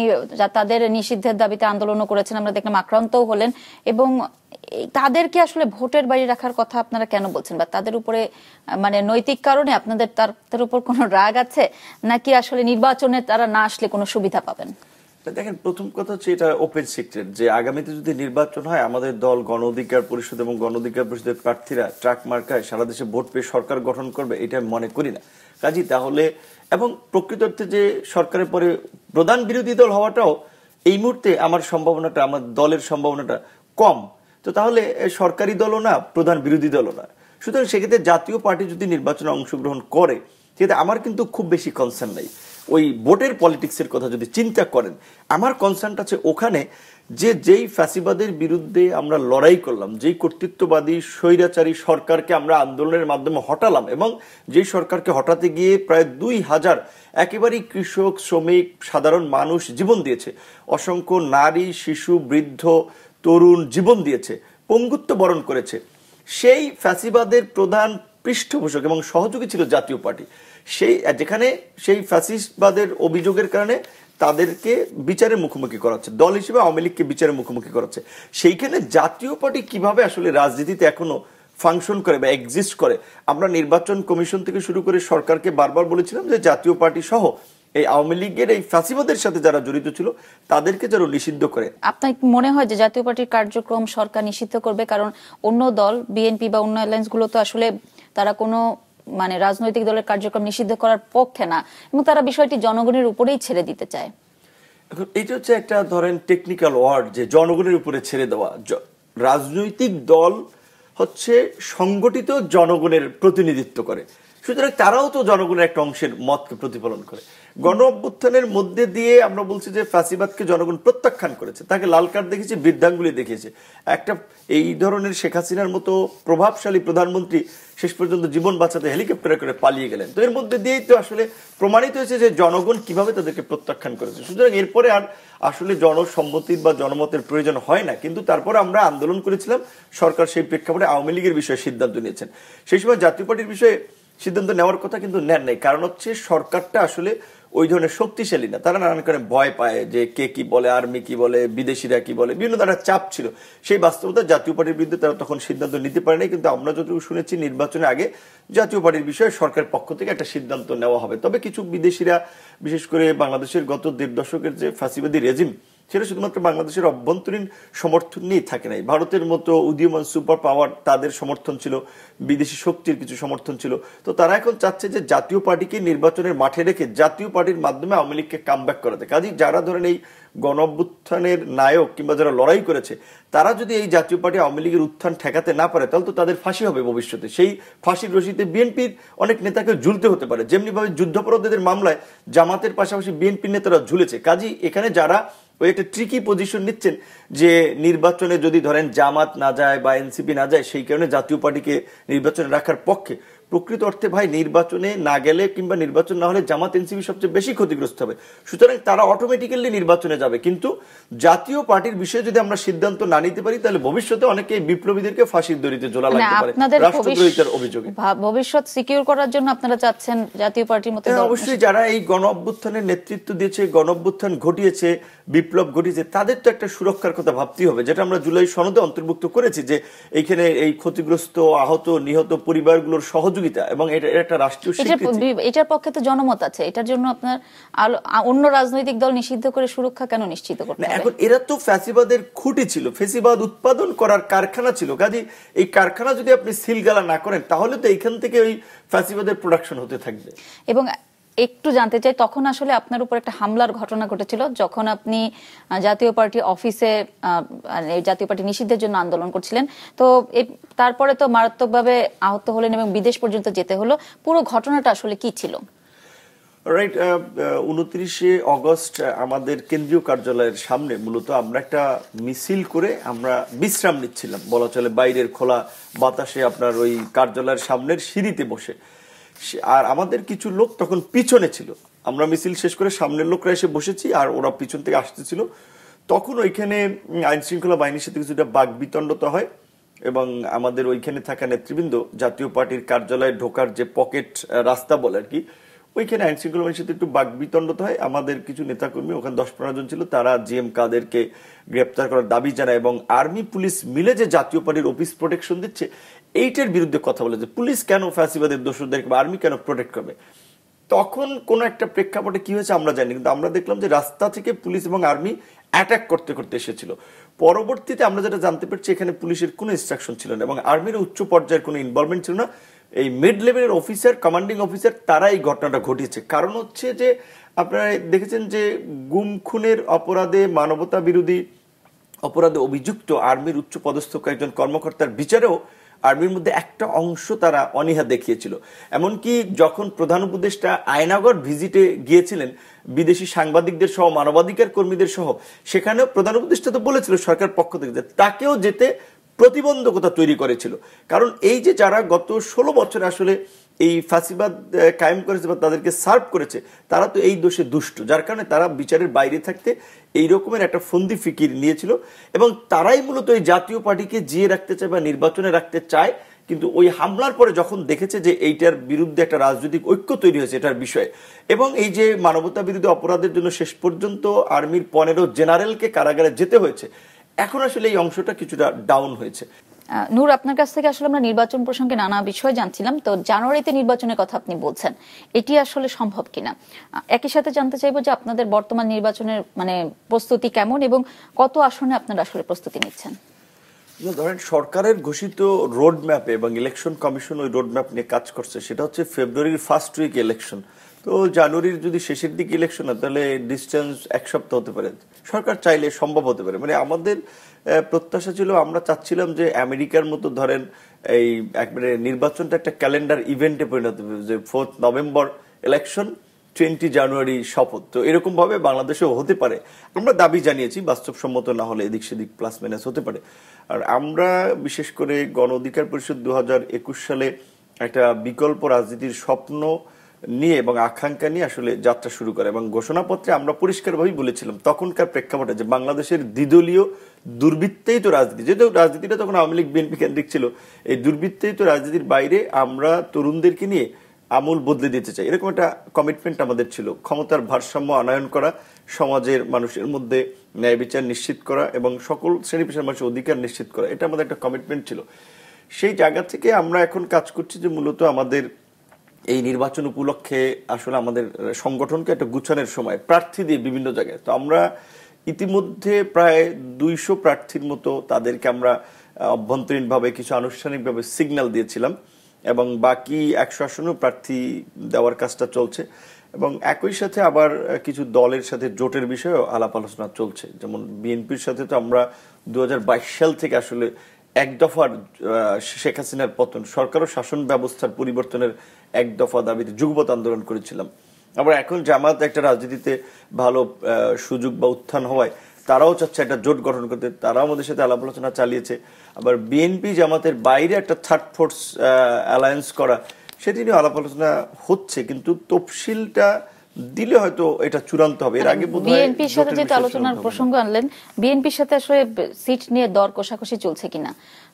তাদের নিষিদ্ধের দাবিতে আন্দোলনও করেছেন, আমরা দেখলাম আক্রান্তও হলেন, এবং তাদেরকে আসলে ভোটের বাইরে রাখার কথা আপনারা কেন বলছেন? বা তাদের উপরে মানে নৈতিক কারণে আপনাদের তার উপর কোনো রাগ আছে, নাকি আসলে নির্বাচনে তারা না আসলে কোনো সুবিধা পাবেন? দেখেন, প্রথম কথা হচ্ছে এটা ওপেন সিক্রেট যে আগামীতে যদি নির্বাচন হয় আমাদের দল গণ অধিকার পরিষদ এবং গণ অধিকার পরিষদের প্রার্থীরা ট্রাক মার্কায় সারা দেশে ভোট পেয়ে সরকার গঠন করবে, এটা আমি মনে করি না। কাজী তাহলে এবং প্রকৃত অর্থে যে সরকারের পরে প্রধান বিরোধী দল হওয়াটাও এই মুহূর্তে আমার সম্ভাবনাটা, আমার দলের সম্ভাবনাটা কম। তো তাহলে সরকারি দলও না, প্রধান বিরোধী দলও না। সুতরাং সেক্ষেত্রে জাতীয় পার্টি যদি নির্বাচনে অংশগ্রহণ করে সেক্ষেত্রে আমার কিন্তু খুব বেশি কনসার্ন নাই। ওই ভোটের পলিটিক্সের কথা যদি চিন্তা করেন, আমার কনসার্নটা আছে ওখানে যে যেই ফ্যাসিবাদের বিরুদ্ধে আমরা লড়াই করলাম, যেই কর্তৃত্ববাদী স্বৈরাচারী সরকারকে আমরা আন্দোলনের মাধ্যমে হটালাম এবং যেই সরকারকে হটাতে গিয়ে প্রায় 2000 একেবারেই কৃষক, শ্রমিক, সাধারণ মানুষ জীবন দিয়েছে, অসংখ্য নারী, শিশু, বৃদ্ধ, তরুণ জীবন দিয়েছে, পঙ্গুত্ব বরণ করেছে, সেই ফ্যাসিবাদের প্রধান পৃষ্ঠপোষক এবং সহযোগী ছিল জাতীয় পার্টি। যেখানে সেই ফ্যাসিস্টবাদের অভিযোগের কারণে তাদেরকে বিচারের মুখোমুখি করাচ্ছে, দল হিসেবে আওয়ামী লীগকে বিচারের মুখোমুখি করাচ্ছে, সেইখানে জাতীয় পার্টি কিভাবে আসলে রাজনীতিতে এখনো ফাংশন করে বা এক্সিস্ট করে। আমরা নির্বাচন কমিশন থেকে শুরু করে সরকারকে বারবার বলেছিলাম যে জাতীয় পার্টি সহ এই আওয়ামী লীগের এই ফ্যাসিবাদের সাথে যারা জড়িত ছিল তাদেরকে যেন নিষিদ্ধ করে। আপনার মনে হয় যে জাতীয় পার্টির কার্যক্রম সরকার নিষিদ্ধ করবে? কারণ অন্য দল বিএনপি বা অন্য অ্যালায়েন্স গুলো তো আসলে তারা কোনো মানে রাজনৈতিক দলের কার্যক্রম নিষিদ্ধ করার পক্ষে না, এবং তারা বিষয়টি জনগণের উপরেই ছেড়ে দিতে চায়। এখন এটা হচ্ছে একটা ধরেন টেকনিক্যাল ওয়ার্ড যে জনগণের উপরে ছেড়ে দেওয়া। রাজনৈতিক দল হচ্ছে সংগঠিত জনগণের প্রতিনিধিত্ব করে, সুতরাং তারাও তো জনগণের একটা অংশের মতকে প্রতিফলন করে। গণ অভ্যুত্থানের মধ্যে দিয়ে আমরা বলছি যে ফ্যাসিবাদকে জনগণ প্রত্যাখ্যান করেছে, তাকে লাল কার্ড দেখিয়েছে, বৃদ্ধাঙ্গুলি দেখিয়েছে। একটা এই ধরনের শেখ হাসিনার মতো প্রভাবশালী প্রধানমন্ত্রী শেষ পর্যন্ত জীবন বাঁচাতে হেলিকপ্টারে করে পালিয়ে গেলেন। তো এর মধ্যে দিয়েই তো আসলে প্রমাণিত হয়েছে যে জনগণ কিভাবে তাদেরকে প্রত্যাখ্যান করেছে। সুতরাং এরপরে আর আসলে জনসম্মতির বা জনমতের প্রয়োজন হয় না। কিন্তু তারপরে আমরা আন্দোলন করেছিলাম, সরকার সেই প্রেক্ষাপটে আওয়ামী লীগের বিষয়ে সিদ্ধান্ত নিয়েছেন। সেই সময় জাতীয় পার্টির বিষয়ে সিদ্ধান্ত নেওয়ার কথা কিন্তু নেন নাই, কারণ হচ্ছে সরকারটা আসলে ওই ধরনের শক্তিশালী না। তারা নানান কারণে ভয় পায় যে কে কি বলে, আর্মি কি বলে, বিদেশিরা কি বলে, বিভিন্ন তারা চাপ ছিল। সেই বাস্তবতা জাতীয় পার্টির বিরুদ্ধে তারা তখন সিদ্ধান্ত নিতে পারে নাই। কিন্তু আমরা যতটুকু শুনেছি নির্বাচনের আগে জাতীয় পার্টির বিষয়ে সরকারের পক্ষ থেকে একটা সিদ্ধান্ত নেওয়া হবে। তবে কিছু বিদেশিরা, বিশেষ করে বাংলাদেশের গত 1.5 দশকের যে ফ্যাসিবাদী রেজিম, সেটা শুধুমাত্র বাংলাদেশের অভ্যন্তরীণ সমর্থন নিয়েই থাকে নাই। ভারতের মতো উদীয়মান সুপার পাওয়ার, তাদের সমর্থন ছিল, বিদেশি শক্তির কিছু সমর্থন ছিল। তো তারা এখন চাচ্ছে যে জাতীয় পার্টিকে নির্বাচনের মাঠে রেখে জাতীয় পার্টির মাধ্যমে আওয়ামী লীগকে কামব্যাক করাতে। কাজেই যারা ধরেন এই গণ অভ্যুত্থানের নায়ক কিংবা যারা লড়াই করেছে, তারা যদি এই জাতীয় পার্টি আওয়ামী লীগের উত্থান ঠেকাতে না পারে তাহলে তো তাদের ফাঁসি হবে ভবিষ্যতে। সেই ফাঁসির রশিতে বিএনপির অনেক নেতাকে ঝুলতে হতে পারে, যেমনিভাবে যুদ্ধাপরাধীদের মামলায় জামাতের পাশাপাশি বিএনপির নেতারা ঝুলেছে। কাজেই এখানে যারা ওই একটা ট্রিকি পজিশন নিচ্ছেন যে নির্বাচনে যদি ধরেন জামাত না যায় বা এনসিপি না যায়, সেই কারণে জাতীয় পার্টিকে নির্বাচনে রাখার পক্ষে, প্রকৃত অর্থে ভাই নির্বাচনে না গেলে কিংবা নির্বাচন না হলে জামাত এনসিপি সবচেয়ে বেশি ক্ষতিগ্রস্ত হবে। সুতরাং তারা অটোমেটিক্যালি নির্বাচনে যাবে। কিন্তু জাতীয় পার্টির বিষয়ে যদি আমরা সিদ্ধান্ত না নিতে পারি তাহলে ভবিষ্যতে অনেকে বিপ্লবীদেরকে ফাঁসির দড়িতে ঝোলা লাগতে পারে রাষ্ট্রদ্রোহিতার অভিযোগে। ভবিষ্যৎ সিকিউর করার জন্য আপনারা চাচ্ছেন জাতীয় পার্টির মতো? অবশ্যই যারা এই গণ অভ্যুত্থানের নেতৃত্ব দিয়েছে, গণ অভ্যুত্থান ঘটিয়েছে, বিপ্লব ঘটিয়েছে, তাদের তো একটা সুরক্ষার কথা ভাবতেই হবে, যেটা আমরা জুলাই সনদে অন্তর্ভুক্ত করেছি যে এইখানে এই ক্ষতিগ্রস্ত, আহত, নিহত পরিবারগুলোর সহযোগিতা এবং এটা একটা রাষ্ট্রীয় স্বীকৃতি। এটার পক্ষে তো জনমত আছে। এটার জন্য আপনার অন্য রাজনৈতিক দল নিষিদ্ধ করে সুরক্ষা কেন নিশ্চিত করতে হবে? এখন এরা তো ফ্যাসিবাদের খুঁটি ছিল, ফ্যাসিবাদ উৎপাদন করার কারখানা ছিল। কাজে এই কারখানা যদি আপনি সিলগালা না করেন তাহলে তো এইখান থেকে ওই ফ্যাসিবাদের প্রোডাকশন হতে থাকবে। এবং একটু জানতে চাই, তখন আসলে আপনার উপর একটা হামলার ঘটনা ঘটেছিল যখন আপনি জাতীয় পার্টি অফিসে জাতীয় পার্টি নিষিদ্ধের জন্য আন্দোলন করছিলেন। তো তারপরে তো মারাত্মকভাবে আহত হলেন এবং বিদেশ পর্যন্ত যেতে হলো। পুরো ঘটনাটা আসলে কি ছিল? রাইট। 29শে অগস্ট আমাদের কেন্দ্রীয় কার্যালয়ের সামনে মূলত আমরা একটা মিছিল করে আমরা বিশ্রাম নিচ্ছিলাম, বলা চলে বাইরের খোলা বাতাসে, আপনার ওই কার্যালয়ের সামনের সিঁড়িতে বসে। আর আমাদের কিছু লোক তখন পিছনে ছিল, আমরা মিছিল শেষ করে সামনের লোকরা এসে বসেছি আর ওরা পিছন থেকে আসতেছিল। তখন ওইখানে আইন শৃঙ্খলা বাহিনীর সাথে কিছুটা বাকবিতণ্ডতা হয় এবং আমাদের ওইখানে থাকা নেতৃবৃন্দ জাতীয় পার্টির কার্যালয়ে ঢোকার যে পকেট রাস্তা বলে আর কি, ওইখানে আইন শৃঙ্খলা বাহিনীর সাথে একটু বাকবিতণ্ডতা হয়। আমাদের কিছু নেতাকর্মী, ওখানে 10-15 জন ছিল, তারা জিএম কাদেরকে গ্রেপ্তার করার দাবি জানায় এবং আর্মি পুলিশ মিলে যে জাতীয় পার্টির অফিস প্রোটেকশন দিচ্ছে এইটার বিরুদ্ধে কথা বলে যে পুলিশ কেন ফ্যাসিবাদের দোষরদেরকে বা আর্মি কেন প্রোটেক্ট করবে। তখন কোন একটা প্রেক্ষাপটে কি হয়েছে আমরা জানি, কিন্তু আমরা দেখলাম যে রাস্তা থেকে পুলিশ এবং আর্মি অ্যাটাক করতে করতে এসেছিল। পরবর্তীতে আমরা যেটা জানতে পারছি, এখানে পুলিশের কোনো ইনস্ট্রাকশন ছিল না এবং আর্মির উচ্চ পর্যায়ের কোনো ইনভলভমেন্ট ছিল না। এই মিড লেভেলের অফিসার, কমান্ডিং অফিসার, তারা এই ঘটনাটা ঘটিয়েছে। কারণ হচ্ছে যে আপনারা দেখেছেন যে গুম খুনের অপরাধে, মানবতা বিরোধী অপরাধে অভিযুক্ত আর্মির উচ্চ পদস্থ কয়েকজন কর্মকর্তার বিচারেও আর্মির মধ্যে একটা অংশ তারা অনীহা দেখিয়েছিল। এমনকি যখন প্রধান উপদেষ্টা আয়নাগর ভিজিটে গিয়েছিলেন বিদেশি সাংবাদিকদের সহ, মানবাধিকার কর্মীদের সহ, সেখানেও প্রধান উপদেষ্টা তো বলেছিল সরকার পক্ষ থেকে যে তাকেও যেতে প্রতিবন্ধকতা তৈরি করেছিল। কারণ এই যে যারা গত 16 বছরে আসলে এই ফাঁসিবাদ কায়েম করেছে বা তাদেরকে সার্ভ করেছে, তারা তো এই দোষে দুষ্ট, যার কারণে তারা বিচারের বাইরে থাকতে এই রকমের একটা ফন্দি ফিকির নিয়েছিল এবং তারাই মূলত এই জাতীয় পার্টিকে জিয়ে রাখতে চায় বা নির্বাচনে রাখতে চায়। কিন্তু ওই হামলার পরে যখন দেখেছে যে এইটার বিরুদ্ধে একটা রাজনৈতিক ঐক্য তৈরি হয়েছে এটার বিষয়ে, এবং এই যে মানবতা বিরোধী অপরাধের জন্য শেষ পর্যন্ত আর্মির 15 জেনারেলকে কারাগারে যেতে হয়েছে, এখন আসলে এই অংশটা কিছুটা ডাউন হয়েছে। নূর, আপনার কাছ থেকে আসলে আমরা নির্বাচন প্রসঙ্গে নানা বিষয় জানছিলাম। তো জানুয়ারিতে নির্বাচনের কথা আপনি বলছেন, এটি আসলে সম্ভব কিনা? একই সাথে জানতে চাইবো যে আপনাদের বর্তমান নির্বাচনের প্রস্তুতি কেমন এবং কত আসনে আপনারা আসলে প্রস্তুতি নিচ্ছেন? ধরেন সরকারের ঘোষিত রোড ম্যাপে এবং ইলেকশন কমিশন ওই রোড ম্যাপ নিয়ে কাজ করছে, সেটা হচ্ছে ফেব্রুয়ারির ফার্স্ট উইক ইলেকশন। তো জানুয়ারির যদি শেষের দিকে ইলেকশন হয় তাহলে ডিস্টেন্স 1 সপ্তাহ হতে পারে, সরকার চাইলে সম্ভব হতে পারে। আমাদের প্রত্যাশা ছিল, আমরা চাচ্ছিলাম যে আমেরিকার মতো ধরেন এই একবারে নির্বাচনটা একটা ক্যালেন্ডার ইভেন্টে পরিণত হবে, যে 4 নভেম্বর ইলেকশন, 20 জানুয়ারি শপথ। তো এরকম ভাবে বাংলাদেশেও হতে পারে, আমরা দাবি জানিয়েছি, বাস্তবসম্মত না হলে এদিক সেদিক প্লাস মাইনাস হতে পারে। আর আমরা বিশেষ করে গণ অধিকার পরিষদ 2021 সালে একটা বিকল্প রাজনীতির স্বপ্ন নিয়ে এবং আকাঙ্ক্ষা নিয়ে আসলে যাত্রা শুরু করে এবং ঘোষণাপত্রে আমরা পরিষ্কারভাবেই বলেছিলাম তখনকার প্রেক্ষাপটে যে বাংলাদেশের দ্বিদলীয় দুর্বৃত্তায়িত রাজনীতি, যেহেতু রাজনীতিটা তখন আওয়ামী লীগ বিএনপি কেন্দ্রিক ছিল, এই দুর্বৃত্তায়িত রাজনীতির বাইরে আমরা তরুণদেরকে নিয়ে আমূল বদলে দিতে চাই, এরকম একটা কমিটমেন্ট আমাদের ছিল। ক্ষমতার ভারসাম্য আনয়ন করা, সমাজের মানুষের মধ্যে ন্যায় বিচার নিশ্চিত করা এবং সকল শ্রেণী পেশার মানুষের অধিকার নিশ্চিত করা, এটা আমাদের একটা কমিটমেন্ট ছিল। সেই জায়গা থেকে আমরা এখন কাজ করছি যে মূলত আমাদের এই নির্বাচন উপলক্ষে আসলে আমাদের সংগঠনকে একটা গুছানোর সময় প্রার্থী দিয়ে বিভিন্ন জায়গায়, তো আমরা ইতিমধ্যে প্রায় 200 প্রার্থীর মতো তাদেরকে আমরা অভ্যন্তরীণভাবে কিছু আনুষ্ঠানিকভাবে সিগন্যাল দিয়েছিলাম এবং বাকি 100 আসনেও প্রার্থী দেওয়ার কাজটা চলছে এবং একই সাথে আবার কিছু দলের সাথে জোটের বিষয়েও আলাপ আলোচনা চলছে। যেমন বিএনপির সাথে তো আমরা 2022 সাল থেকে আসলে এক দফার শেখ হাসিনার পতন, সরকার ও শাসন ব্যবস্থার পরিবর্তনের এক দফা দাবিতে যুগপৎ আন্দোলন করেছিলাম। আবার এখন জামাত একটা রাজনীতিতে ভালো সুযোগ বা উত্থান হওয়ায় তারাও চাচ্ছে একটা জোট গঠন করতে, তারাও আমাদের সাথে আলাপ আলোচনা চালিয়েছে। আবার বিএনপি জামাতের বাইরে একটা থার্ড ফোর্স অ্যালায়েন্স করা, সেটি নিয়ে আলাপ আলোচনা হচ্ছে, কিন্তু তফসিলটা দিলে হয়তো এটা চূড়ান্ত হবে। এর আগে বিএনপির সাথে যেটা আলোচনার প্রসঙ্গ আনলেন, বিএনপির সাথে আসলে সিট নিয়ে দর কষাকষি চলছে কিনা,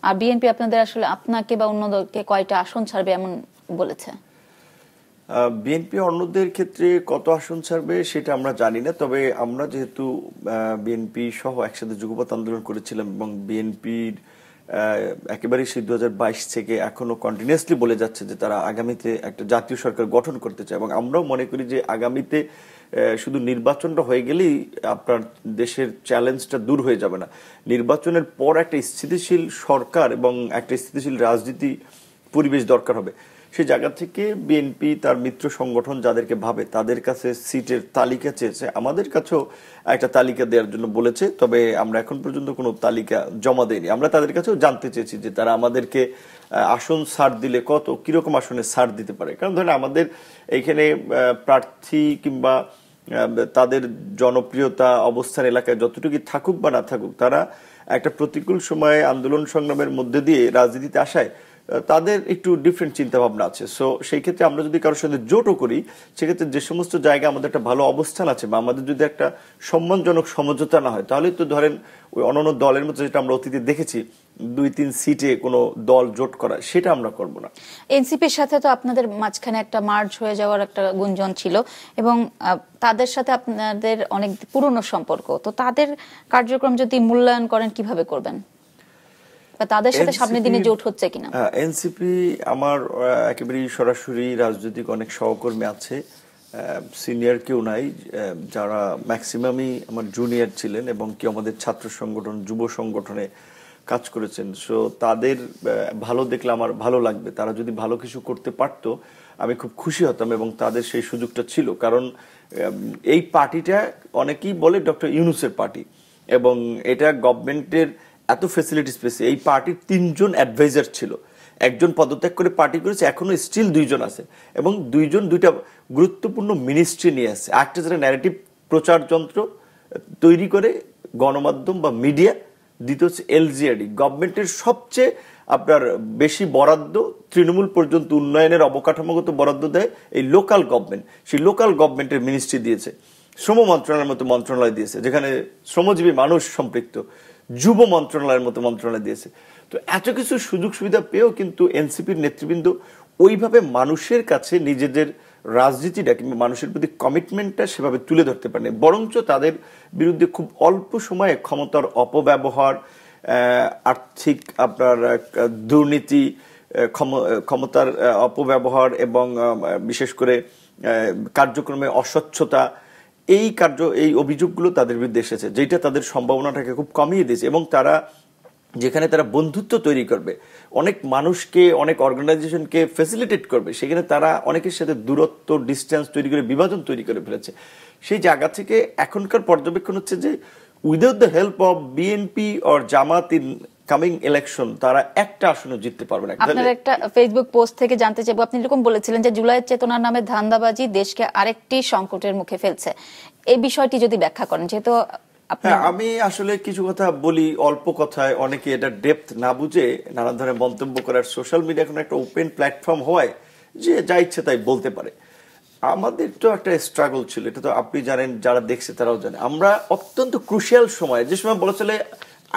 আর বিএনপি আপনাদের আসলে আপনাকে বা অন্য দলকে কয়টা আসন ছাড়বে এমন বলেছে? বিএনপি অন্যদের ক্ষেত্রে কত আসন ছাড়বে সেটা আমরা জানি না, তবে আমরা যেহেতু বিএনপি সহ একসাথে যুগপৎ আন্দোলন করেছিলাম এবং বিএনপির একেবারেই সেই 2022 থেকে এখনো কন্টিনিউয়াসলি বলে যাচ্ছে যে তারা আগামীতে একটা জাতীয় সরকার গঠন করতে চায় এবং আমরাও মনে করি যে আগামীতে শুধু নির্বাচনটা হয়ে গেলেই আপনার দেশের চ্যালেঞ্জটা দূর হয়ে যাবে না, নির্বাচনের পর একটা স্থিতিশীল সরকার এবং একটা স্থিতিশীল রাজনীতি পরিবেশ দরকার হবে। সেই জায়গা থেকে বিএনপি তার মিত্র সংগঠন যাদেরকে ভাবে তাদের কাছে সিটের তালিকা চেয়েছে, আমাদের কাছেও একটা তালিকা দেওয়ার জন্য বলেছে। তবে আমরা এখন পর্যন্ত কোনো তালিকা জমা দেইনি। আমরা তাদের কাছেও জানতে চেয়েছি যে তারা আমাদেরকে আসন ছাড় দিলে কত কিরকম আসনে ছাড় দিতে পারে। কারণ ধরেন আমাদের এইখানে প্রার্থী কিংবা তাদের জনপ্রিয়তা অবস্থান এলাকায় যতটুকু থাকুক বা না থাকুক, তারা একটা প্রতিকূল সময়ে আন্দোলন সংগ্রামের মধ্যে দিয়ে রাজনীতিতে আসায় তাদের একটু ডিফারেন্ট চিন্তা ভাবনা আছে। সো সেই ক্ষেত্রে আমরা যদি কারোর সাথে জোটও করি, সেক্ষেত্রে যে সমস্ত জায়গায় আমাদের একটা ভালো অবস্থান আছে বা আমাদের যদি একটা সম্মানজনক সমঝোতা না হয়, তাহলে তো ধরেন ওই অন্যান্য দলের মধ্যে যেটা আমরা অতীতে দেখেছি 2-3 সিটে কোনো দল জোট করা, সেটা আমরা করব না। এনসিপির সাথে তো আপনাদের মাঝখানে একটা মার্জ হয়ে যাওয়ার একটা গুঞ্জন ছিল এবং তাদের সাথে আপনাদের অনেক পুরনো সম্পর্ক, তো তাদের কার্যক্রম যদি মূল্যায়ন করেন কিভাবে করবেন, বা তাদের সাথে সামনের দিনে জোট হচ্ছে কিনা? এনসিপি আমার একেবারেই সরাসরি রাজনৈতিক অনেক সহকর্মী আছে, সিনিয়র কেউ নাই, যারা ম্যাক্সিমামই আমার জুনিয়র ছিলেন এবং কেউ আমাদের ছাত্র সংগঠন যুব সংগঠনে কাজ করেছেন। সো তাদের ভালো দেখলে আমার ভালো লাগবে। তারা যদি ভালো কিছু করতে পারতো আমি খুব খুশি হতাম এবং তাদের সেই সুযোগটা ছিল। কারণ এই পার্টিটা অনেকেই বলে ডক্টর ইউনূসের পার্টি এবং এটা গভর্নমেন্টের এত ফ্যাসিলিটিস পেয়েছে। এই পার্টির 3 জন অ্যাডভাইজার ছিল, একজন পদত্যাগ করে পার্টি করেছে, এখনো স্টিল 2 জন আছে এবং 2 জন 2টা গুরুত্বপূর্ণ মিনিস্ট্রি নিয়ে আসছে। একটা যারা ন্যারেটিভ প্রচার যন্ত্র তৈরি করে গণমাধ্যম বা মিডিয়া, দ্বিতীয় হচ্ছে এলজিআরডি, গভর্নমেন্টের সবচেয়ে আপনার বেশি বরাদ্দ তৃণমূল পর্যন্ত উন্নয়নের অবকাঠামোগত বরাদ্দ দেয় এই লোকাল গভর্নমেন্ট। সেই লোকাল গভর্নমেন্টের মিনিস্ট্রি দিয়েছে, শ্রম মন্ত্রণালয়ের মতো মন্ত্রণালয় দিয়েছে যেখানে শ্রমজীবী মানুষ সম্পৃক্ত, যুব মন্ত্রণালয়ের মতো মন্ত্রণালয় দিয়েছে। তো এত কিছু সুযোগ সুবিধা পেয়েও কিন্তু এনসিপির নেতৃবৃন্দ ওইভাবে মানুষের কাছে নিজেদের রাজনীতিটা কিংবা মানুষের প্রতি কমিটমেন্টটা সেভাবে তুলে ধরতে পারেনি। বরঞ্চ তাদের বিরুদ্ধে খুব অল্প সময়ে ক্ষমতার অপব্যবহার, আর্থিক আপনার দুর্নীতি, ক্ষমতার অপব্যবহার এবং বিশেষ করে কার্যক্রমে অস্বচ্ছতা, এই অভিযোগগুলো তাদের বিরুদ্ধে এসেছে, যেটা তাদের সম্ভাবনাটাকে খুব কমিয়ে দিয়েছে। এবং তারা যেখানে তারা বন্ধুত্ব তৈরি করবে, অনেক মানুষকে অনেক অর্গানাইজেশনকে ফ্যাসিলিটেট করবে, সেখানে তারা অনেকের সাথে দূরত্ব ডিস্টেন্স তৈরি করে বিভাজন তৈরি করে ফেলেছে। সেই জায়গা থেকে এখনকার পর্যবেক্ষণ হচ্ছে যে without the help of BNP or Jamaat in coming election তারা একটা আসনে জিততে পারবে না। আপনার একটা ফেসবুক পোস্ট থেকে জানতে চাইবো, আপনি এরকম বলেছিলেন যে জুলাইয়ের চেতনার নামে ধান্দাবাজি দেশকে আরেকটি সংকটের মুখে ফেলছে। এই বিষয়টি যদি ব্যাখ্যা করেন, যেহেতু আমি আসলে কিছু কথা বলি অল্প কথায়, অনেকে এটা ডেপথ না বুঝে নানা ধরনের মন্তব্য করার, সোশ্যাল মিডিয়া এখন একটা ওপেন প্ল্যাটফর্ম হওয়ায় যে যা ইচ্ছে তাই বলতে পারে। আমাদের তো একটা স্ট্রাগল ছিল, এটা তো আপনি জানেন, যারা দেখছে তারাও জানে। আমরা অত্যন্ত ক্রুশিয়াল সময়, যে সময় বলা চলে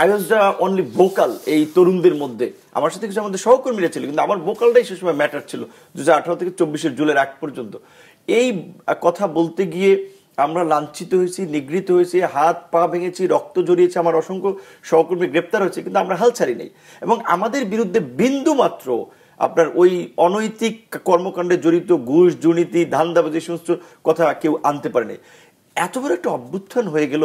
I was the only vocal এই তরুণদের মধ্যে, আমার সাথে কিছু আমাদের সহকর্মীরা ছিল, কিন্তু আমার ভোকালটাই সে সময় ম্যাটার ছিল 2018 থেকে 24 জুলাইয়ের আগ পর্যন্ত। এই কথা বলতে গিয়ে আমরা লাঞ্ছিত হয়েছি, নিগৃহীত হয়েছি, হাত পা ভেঙেছি, রক্ত জড়িয়েছে, আমার অসংখ্য সহকর্মী গ্রেপ্তার হয়েছে, কিন্তু আমরা হাল ছাড়ি নাই। এবং আমাদের বিরুদ্ধে বিন্দু মাত্র আপনার ওই অনৈতিক কর্মকাণ্ডে জড়িত ঘুষ, দুর্নীতি, ধান্দাবাজি সমস্ত কথা কেউ আনতে পারেনি। এত বড় একটা অভ্যুত্থান হয়ে গেল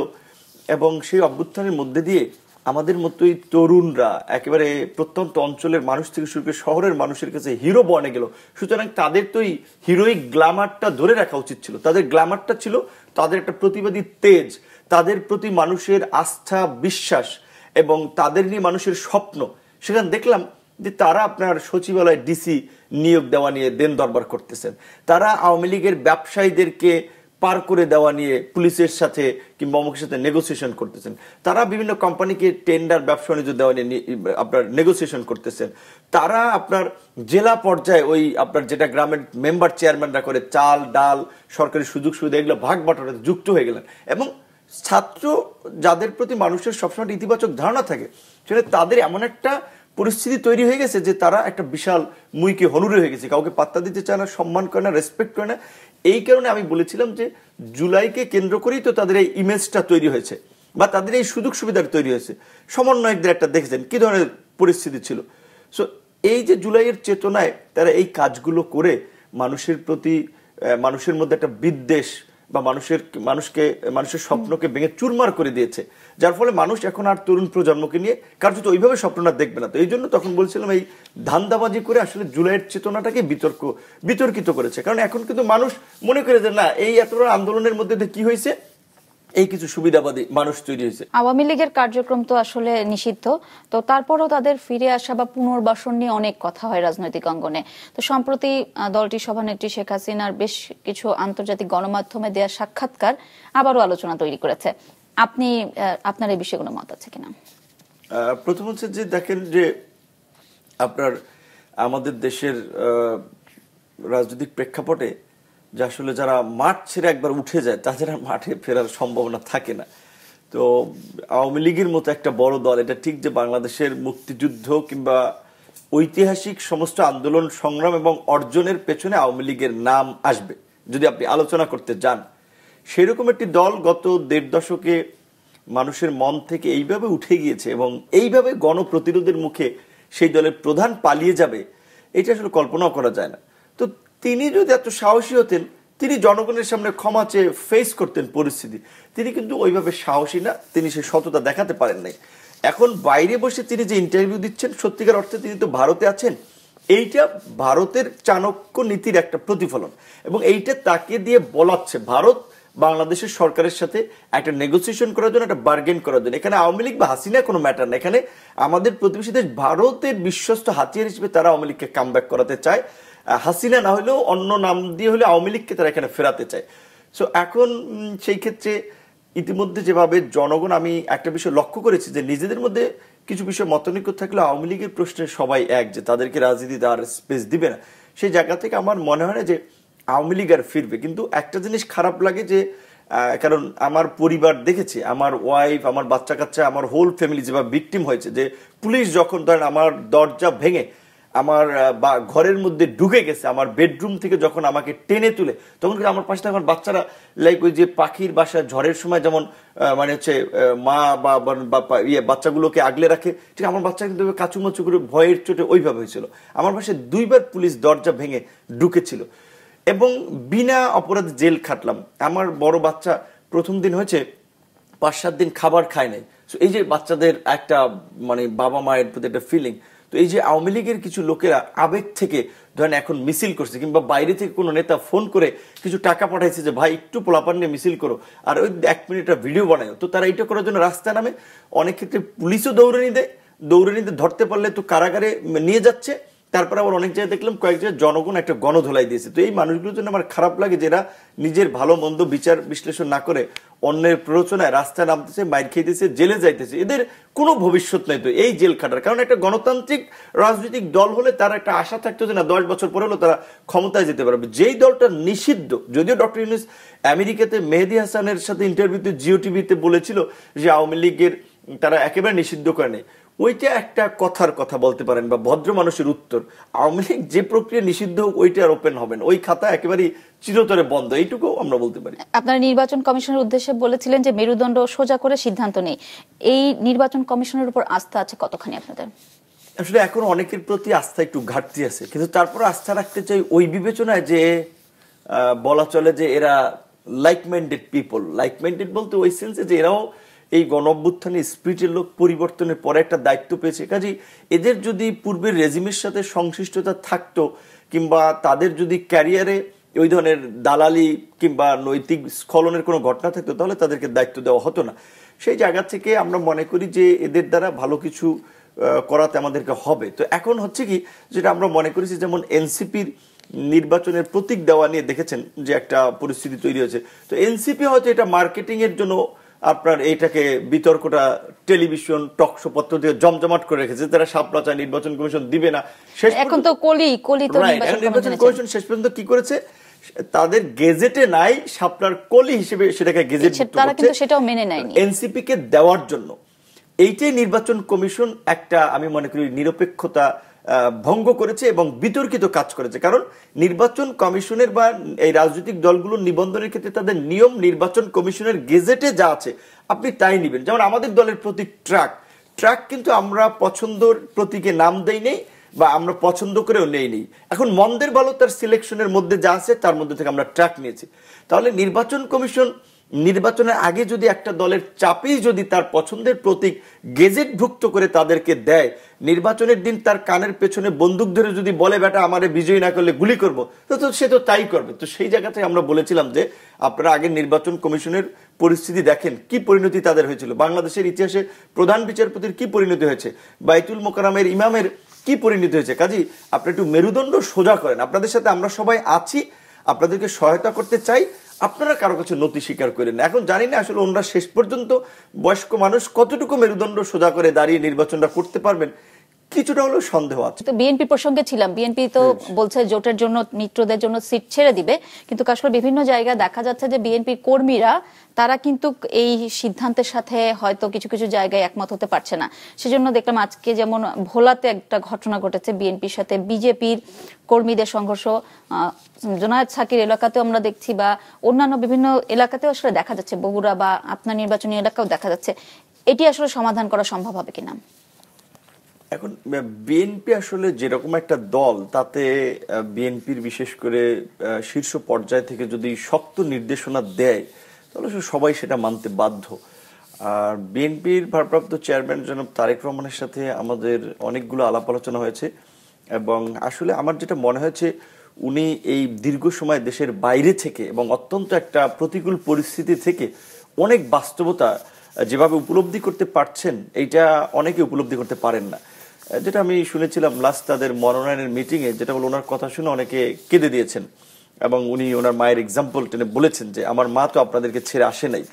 এবং সেই অভ্যুত্থানের মধ্যে দিয়ে আমাদের মতোই তরুণরা একেবারে প্রত্যন্ত অঞ্চলের মানুষ থেকে শুরু করে শহরের মানুষের কাছে হিরো বনে গেল। সুতরাং তাদের তো এই হিরোইক গ্ল্যামারটা ধরে রাখা উচিত ছিল। তাদের গ্ল্যামারটা ছিল তাদের একটা প্রতিবাদী তেজ, তাদের প্রতি মানুষের আস্থা, বিশ্বাস এবং তাদের নিয়ে মানুষের স্বপ্ন। সেখানে দেখলাম যে তারা আপনার সচিবালয় ডিসি নিয়োগ দেওয়া নিয়ে দেন দরবার করতেছেন, তারা আওয়ামী লীগের ব্যবসায়ীদেরকে পার করে দেওয়া নিয়ে পুলিশের সাথে কিংবা অমুকের সাথে নেগোসিয়েশন করতেছেন, তারা বিভিন্ন কোম্পানিকে টেন্ডার ব্যবসা বাণিজ্য দেওয়া নিয়ে আপনার নেগোসিয়েশন করতেছেন, তারা আপনার জেলা পর্যায়ে ওই আপনার যেটা গ্রামের মেম্বার চেয়ারম্যানরা করে চাল ডাল সরকারি সুযোগ সুবিধা এগুলো ভাগ বাটোয়ারাতে যুক্ত হয়ে গেলেন। এবং ছাত্র যাদের প্রতি মানুষের সবসময় ইতিবাচক ধারণা থাকে, সেটা তাদের এমন একটা পরিস্থিতি তৈরি হয়ে গেছে যে তারা একটা বিশাল মুইকে হনুরে হয়ে গেছে, কাউকে পাত্তা দিতে চায় না, সম্মান করে না, রেসপেক্ট করে না। এই কারণে আমি বলেছিলাম যে জুলাইকে কেন্দ্র করেই তো তাদের এই ইমেজটা তৈরি হয়েছে বা তাদের এই সুযোগ সুবিধাটা তৈরি হয়েছে। সমন্বয়কদের একটা দেখেছেন কি ধরনের পরিস্থিতি ছিল। সো এই যে জুলাইয়ের চেতনায় তারা এই কাজগুলো করে মানুষের প্রতি, মানুষের মধ্যে একটা বিদ্বেষ বা মানুষের স্বপ্নকে ভেঙে চুরমার করে দিয়েছে, যার ফলে মানুষ এখন আর তরুণ প্রজন্মকে নিয়ে কার্যত ওইভাবে স্বপ্নটা দেখবে না। তো এই জন্য তখন বলছিলাম এই ধান্দাবাজি করে আসলে জুলাইয়ের চেতনাটাকে বিতর্কিত করেছে। কারণ এখন কিন্তু মানুষ মনে করে যে না, এই এত বড় আন্দোলনের মধ্যে কি হয়েছে, এই কিছু সুবিধাবাদী মানুষ তৈরি হয়েছে। আওয়ামী লীগের কার্যক্রম তো আসলে নিষিদ্ধ, তো তারপরও তাদের ফিরে আসা বা পুনর্বাসন নিয়ে অনেক কথা হয় রাজনৈতিক অঙ্গনে। তো সম্প্রতি দলটির সভানেত্রী শেখ হাসিনার বেশ কিছু আন্তর্জাতিক গণমাধ্যমে দেওয়া সাক্ষাৎকার আবারও আলোচনা তৈরি করেছে। আপনার এই বিষয়ে কোনো মত আছে কিনা? প্রথম হচ্ছে যে দেখেন যে আপনার আমাদের দেশের রাজনৈতিক প্রেক্ষাপটে যে আসলে যারা মাঠ ছেড়ে একবার উঠে যায় তাদের আর মাঠে ফেরার সম্ভাবনা থাকে না। তো আওয়ামী লীগের মতো একটা বড় দল, এটা ঠিক যে বাংলাদেশের মুক্তিযুদ্ধ কিংবা ঐতিহাসিক সমস্ত আন্দোলন সংগ্রাম এবং অর্জনের পেছনে আওয়ামী লীগের নাম আসবে যদি আপনি আলোচনা করতে যান। সেরকম একটি দল গত ১.৫ দশকে মানুষের মন থেকে এইভাবে উঠে গিয়েছে এবং এইভাবে গণপ্রতিরোধের মুখে সেই দলের প্রধান পালিয়ে যাবে, এটা আসলে কল্পনাও করা যায় না। তো তিনি যদি এত সাহসী হতেন, তিনি জনগণের সামনে ক্ষমা চেয়ে ফেস করতেন পরিস্থিতি। তিনি কিন্তু ওইভাবে সাহসী না, তিনি সেই সততা দেখাতে পারেন নাই। এখন বাইরে বসে তিনি যে ইন্টারভিউ দিচ্ছেন, সত্যিকার অর্থে তিনি তো ভারতে আছেন, এইটা ভারতের চাণক্য নীতির একটা প্রতিফলন এবং এইটা তাকে দিয়ে বলাচ্ছে ভারত বাংলাদেশের সরকারের সাথে একটা নেগোসিয়েশন করার জন্য, একটা বার্গেন করার জন্য। এখানে আওয়ামী লীগ বা হাসিনা কোনো ম্যাটার না, এখানে আমাদের প্রতিবেশী দেশ ভারতের বিশ্বস্ত হাতিয়ার হিসেবে তারা আওয়ামী লীগকে কামব্যাক করাতে চায়। হাসিনা না হলেও অন্য নাম দিয়ে হলে আওয়ামী লীগকে তারা এখানে ফেরাতে চায়। সো এখন সেই ক্ষেত্রে ইতিমধ্যে যেভাবে জনগণ, আমি একটা বিষয় লক্ষ্য করেছি যে নিজেদের মধ্যে কিছু বিষয় মতানৈক্য থাকলেও আওয়ামী লীগের প্রশ্নে সবাই এক, যে তাদেরকে রাজনীতিতে আর স্পেস দিবে না। সেই জায়গা থেকে আমার মনে হয় না যে আওয়ামী লীগ আর ফিরবে। কিন্তু একটা জিনিস খারাপ লাগে যে কারণ আমার পরিবার দেখেছে, আমার ওয়াইফ, আমার বাচ্চা কাচ্চা, আমার হোল ফ্যামিলি যেভাবে ভিকটিম হয়েছে, যে পুলিশ যখন ধরেন আমার দরজা ভেঙে আমার ঘরের মধ্যে ঢুকে গেছে, আমার বেডরুম থেকে যখন আমাকে টেনে তুলে, তখন কিন্তু আমার পাশে আমার বাচ্চারা লাইক ওই যে পাখির বাসায় ঝড়ের সময় যেমন মানে হচ্ছে মা বা বাচ্চাগুলোকে আগলে রাখে, ঠিক আমার বাচ্চা কিন্তু কাচুমাচু করে ভয়ের চোটে ওইভাবে হয়েছিল। আমার পাশে 2 বার পুলিশ দরজা ভেঙে ঢুকেছিল এবং বিনা অপরাধে জেল খাটলাম। আমার বড় বাচ্চা প্রথম দিন হয়েছে 5-7 দিন খাবার খায় নাই। এই যে বাচ্চাদের একটা মানে বাবা মায়ের প্রতি একটা ফিলিং, তো এই যে আওয়ামী লীগের কিছু লোকেরা আবেগ থেকে ধরেন এখন মিছিল করছে, কিংবা বাইরে থেকে কোনো নেতা ফোন করে কিছু টাকা পাঠাইছে যে ভাই একটু পোলাপান নিয়ে মিছিল করো আর ওই 1 মিনিটের ভিডিও বানায়, তো তারা এটা করার জন্য রাস্তায় নামে। অনেক ক্ষেত্রে পুলিশও দৌড়ে নিতে ধরতে পারলে তো কারাগারে নিয়ে যাচ্ছে। তারপর আবার অনেক জায়গায় দেখলাম কয়েক জায়গায় জনগণ একটা গণধোলাই দিয়েছে। তো এই মানুষগুলোর জন্য আমার খারাপ লাগে, যারা নিজের ভালো মন্দ বিচার বিশ্লেষণ না করে অন্যের প্ররোচনায় রাস্তায় নামতেছে, মাইর খেতেছে, জেলে যাইতেছে। এদের কোনো ভবিষ্যৎ নাই তো এই জেল খাটার। কারণ একটা গণতান্ত্রিক রাজনৈতিক দল হলে তার একটা আশা থাকতো যে না 10 বছর পরে হলেও তারা ক্ষমতায় যেতে পারবে। যেই দলটা নিষিদ্ধ, যদিও ডক্টর ইউনূস আমেরিকাতে মেহেদী হাসানের সাথে ইন্টারভিউতে জিও টিভিতে বলেছিল যে আওয়ামী লীগের তারা একেবারে নিষিদ্ধ করে নেই, ওইটা একটা কথার কথা বলতে পারেন বা ভদ্র মানুষের উত্তর। আওয়ামী লীগ যে প্রক্রিয়া নিষিদ্ধ হোক ওইটা আর ওপেন হবে না, ওই খাতা একেবারে চিরতরে বন্ধ, এইটুকু আমরা বলতে পারি। আপনারা নির্বাচন কমিশনের উদ্দেশ্যে বলেছিলেন যে মেরুদণ্ড সোজা করে সিদ্ধান্ত নেই, এই নির্বাচন কমিশনের উপর আস্থা আছে কতখানি আপনাদের? আসলে এখন অনেকের প্রতি আস্থা একটু ঘাটতি আছে, কিন্তু তারপর আস্থা রাখতে চাই ওই বিবেচনায় যে বলা চলে যে এরা like minded people. Like minded বলতে ওই সেন্সে যে এরাও এই গণঅভ্যুত্থানের স্পিরিটের লোক, পরিবর্তনের পরে একটা দায়িত্ব পেয়েছে। কাজেই এদের যদি পূর্বের রেজিমের সাথে সংশ্লিষ্টতা থাকতো কিংবা তাদের যদি ক্যারিয়ারে ওই ধরনের দালালি কিংবা নৈতিক স্খলনের কোনো ঘটনা থাকতো তাহলে তাদেরকে দায়িত্ব দেওয়া হতো না। সেই জায়গা থেকে আমরা মনে করি যে এদের দ্বারা ভালো কিছু করাতে আমাদেরকে হবে। তো এখন হচ্ছে কি, যেটা আমরা মনে করেছি, যেমন এনসিপির নির্বাচনের প্রতীক দেওয়া নিয়ে দেখেছেন যে একটা পরিস্থিতি তৈরি হয়েছে। তো এনসিপি হয়তো এটা মার্কেটিং এর জন্য আপনার এইটাকে বিতর্কটা টেলিভিশন টকশো পত্র দিয়ে জমজমাট করে রেখেছে, তারা শাপলা চায় নির্বাচন কমিশন দিবে না। এখন তো কলি তো নির্বাচন কমিশন শেষ পর্যন্ত কি করেছে, তাদের গেজেটে নাই, শাপলার কলি হিসেবে সেটাকে গেজেট তারা কিন্তু সেটাও মেনে নেয়নি এনসিপি কে দেওয়ার জন্য। এইটাই নির্বাচন কমিশন একটা আমি মনে করি নিরপেক্ষতা ভঙ্গ করেছে এবং বিতর্কিত কাজ করেছে। কারণ নির্বাচন কমিশনের বা এই রাজনৈতিক দলগুলোর নিবন্ধনের ক্ষেত্রে তাদের নিয়ম নির্বাচন কমিশনের গেজেটে যা আছে আপনি তাই নেবেন। যেমন আমাদের দলের প্রতীক ট্রাক কিন্তু আমরা পছন্দর প্রতীকে নাম দেই নেই, বা আমরা পছন্দ করেও নেই। এখন মন্দের ভালো তার সিলেকশনের মধ্যে যা আছে তার মধ্যে থেকে আমরা ট্র্যাক নিয়েছি। তাহলে নির্বাচন কমিশন নির্বাচনের আগে যদি একটা দলের চাপেই যদি তার পছন্দের প্রতীক গেজেটভুক্ত করে তাদেরকে দেয়, নির্বাচনের দিন তার কানের পেছনে বন্দুক ধরে যদি বলে বেটা আমারে বিজয়ী না করলে গুলি করব, তো সে তো তাই করবে। তো সেই জায়গাতে আমরা বলেছিলাম যে আপনারা আগে নির্বাচন কমিশনের পরিস্থিতি দেখেন, কি পরিণতি তাদের হয়েছিল, বাংলাদেশের ইতিহাসে প্রধান বিচারপতির কি পরিণতি হয়েছে, বাইতুল মোকাররমের ইমামের কি পরিণতি হয়েছে। কাজী আপনি একটু মেরুদণ্ড সোজা করেন, আপনাদের সাথে আমরা সবাই আছি, আপনাদেরকে সহায়তা করতে চাই, আপনারা কারো কাছে নতি স্বীকার করেন না। এখন জানি না আসলে ওনারা শেষ পর্যন্ত বয়স্ক মানুষ কতটুকু মেরুদণ্ড সোজা করে দাঁড়িয়ে নির্বাচনটা করতে পারবেন, কিছুটা হলেও সন্দেহ আছে। তো বিএনপি প্রসঙ্গে ছিলাম, বিএনপি তো বলছে জোটের জন্য মিত্রদের জন্য সিট ছেড়ে দিবে, কিন্তু আসলে বিভিন্ন জায়গায় দেখা যাচ্ছে যে বিএনপির কর্মীরা তারা কিন্তু এই সিদ্ধান্তের সাথে হয়তো কিছু কিছু জায়গায় একমত হতে পারছে না। সেজন্য দেখলাম আজকে যেমন ভোলাতে একটা ঘটনা ঘটেছে, বিএনপির সাথে বিজেপির কর্মীদের সংঘর্ষ, জোনায়েদ সাকির এলাকাতেও আমরা দেখছি, বা অন্যান্য বিভিন্ন এলাকাতেও আসলে দেখা যাচ্ছে, বগুড়া বা আপনার নির্বাচনী এলাকাও দেখা যাচ্ছে। এটি আসলে সমাধান করা সম্ভব হবে কিনা? এখন বিএনপি আসলে যেরকম একটা দল, তাতে বিএনপির বিশেষ করে শীর্ষ পর্যায় থেকে যদি শক্ত নির্দেশনা দেয় তাহলে সবাই সেটা মানতে বাধ্য। আর বিএনপির ভারপ্রাপ্ত চেয়ারম্যান জনাব তারেক রহমানের সাথে আমাদের অনেকগুলো আলাপ আলোচনা হয়েছে, এবং আসলে আমার যেটা মনে হয়েছে উনি এই দীর্ঘ সময় দেশের বাইরে থেকে এবং অত্যন্ত একটা প্রতিকূল পরিস্থিতি থেকে অনেক বাস্তবতা যেভাবে উপলব্ধি করতে পারছেন, এইটা অনেকে উপলব্ধি করতে পারেন না। যেটা আমি শুনেছিলাম লাস্ট তাদের মনোনয়নের মিটিংয়ে, যেটা হলো ওনার কথা শুনে অনেকে কেঁদে দিয়েছেন, এবং উনি ওনার মায়ের এক্সাম্পল টেনে বলেছেন যে আমার মা তো আপনাদেরকে ছেড়ে আসে নাই।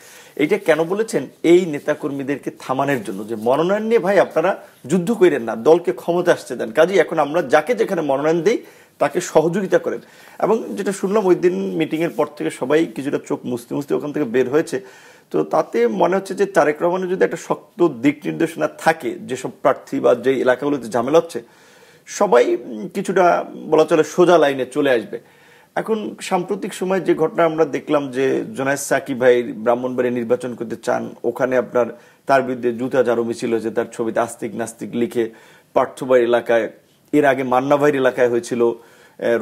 এইটা কেন বলেছেন? এই নেতাকর্মীদেরকে থামানোর জন্য, যে মনোনয়ন নিয়ে ভাই আপনারা যুদ্ধ করেন না, দলকে ক্ষমতা আসতে দেন। কাজেই এখন আমরা যাকে যেখানে মনোনয়ন দেই তাকে সহযোগিতা করেন। এবং যেটা শুনলাম ওই দিন মিটিং এর পর থেকে সবাই কিছুটা চোখ মুছতে মুছতে ওখান থেকে বের হয়েছে। তো তাতে মনে হচ্ছে যে তারেক রহমানের যদি একটা শক্ত দিক নির্দেশনা থাকে, যেসব প্রার্থী বা যে এলাকাগুলোতে ঝামেলা হচ্ছে সবাই কিছুটা বলা চলে সোজা লাইনে চলে আসবে। এখন সাম্প্রতিক সময় যে ঘটনা আমরা দেখলাম যে জোনায়েদ সাকিব ভাই ব্রাহ্মণবাড়িয়া নির্বাচন করতে চান, ওখানে আপনার তার বিরুদ্ধে জুতা ঝাড়ু মিছিল হয়েছে, তার ছবিতে আস্তিক নাস্তিক লিখে পার্থভাইয়ের এলাকায়, এর আগে মান্না ভাইয়ের এলাকায় হয়েছিল,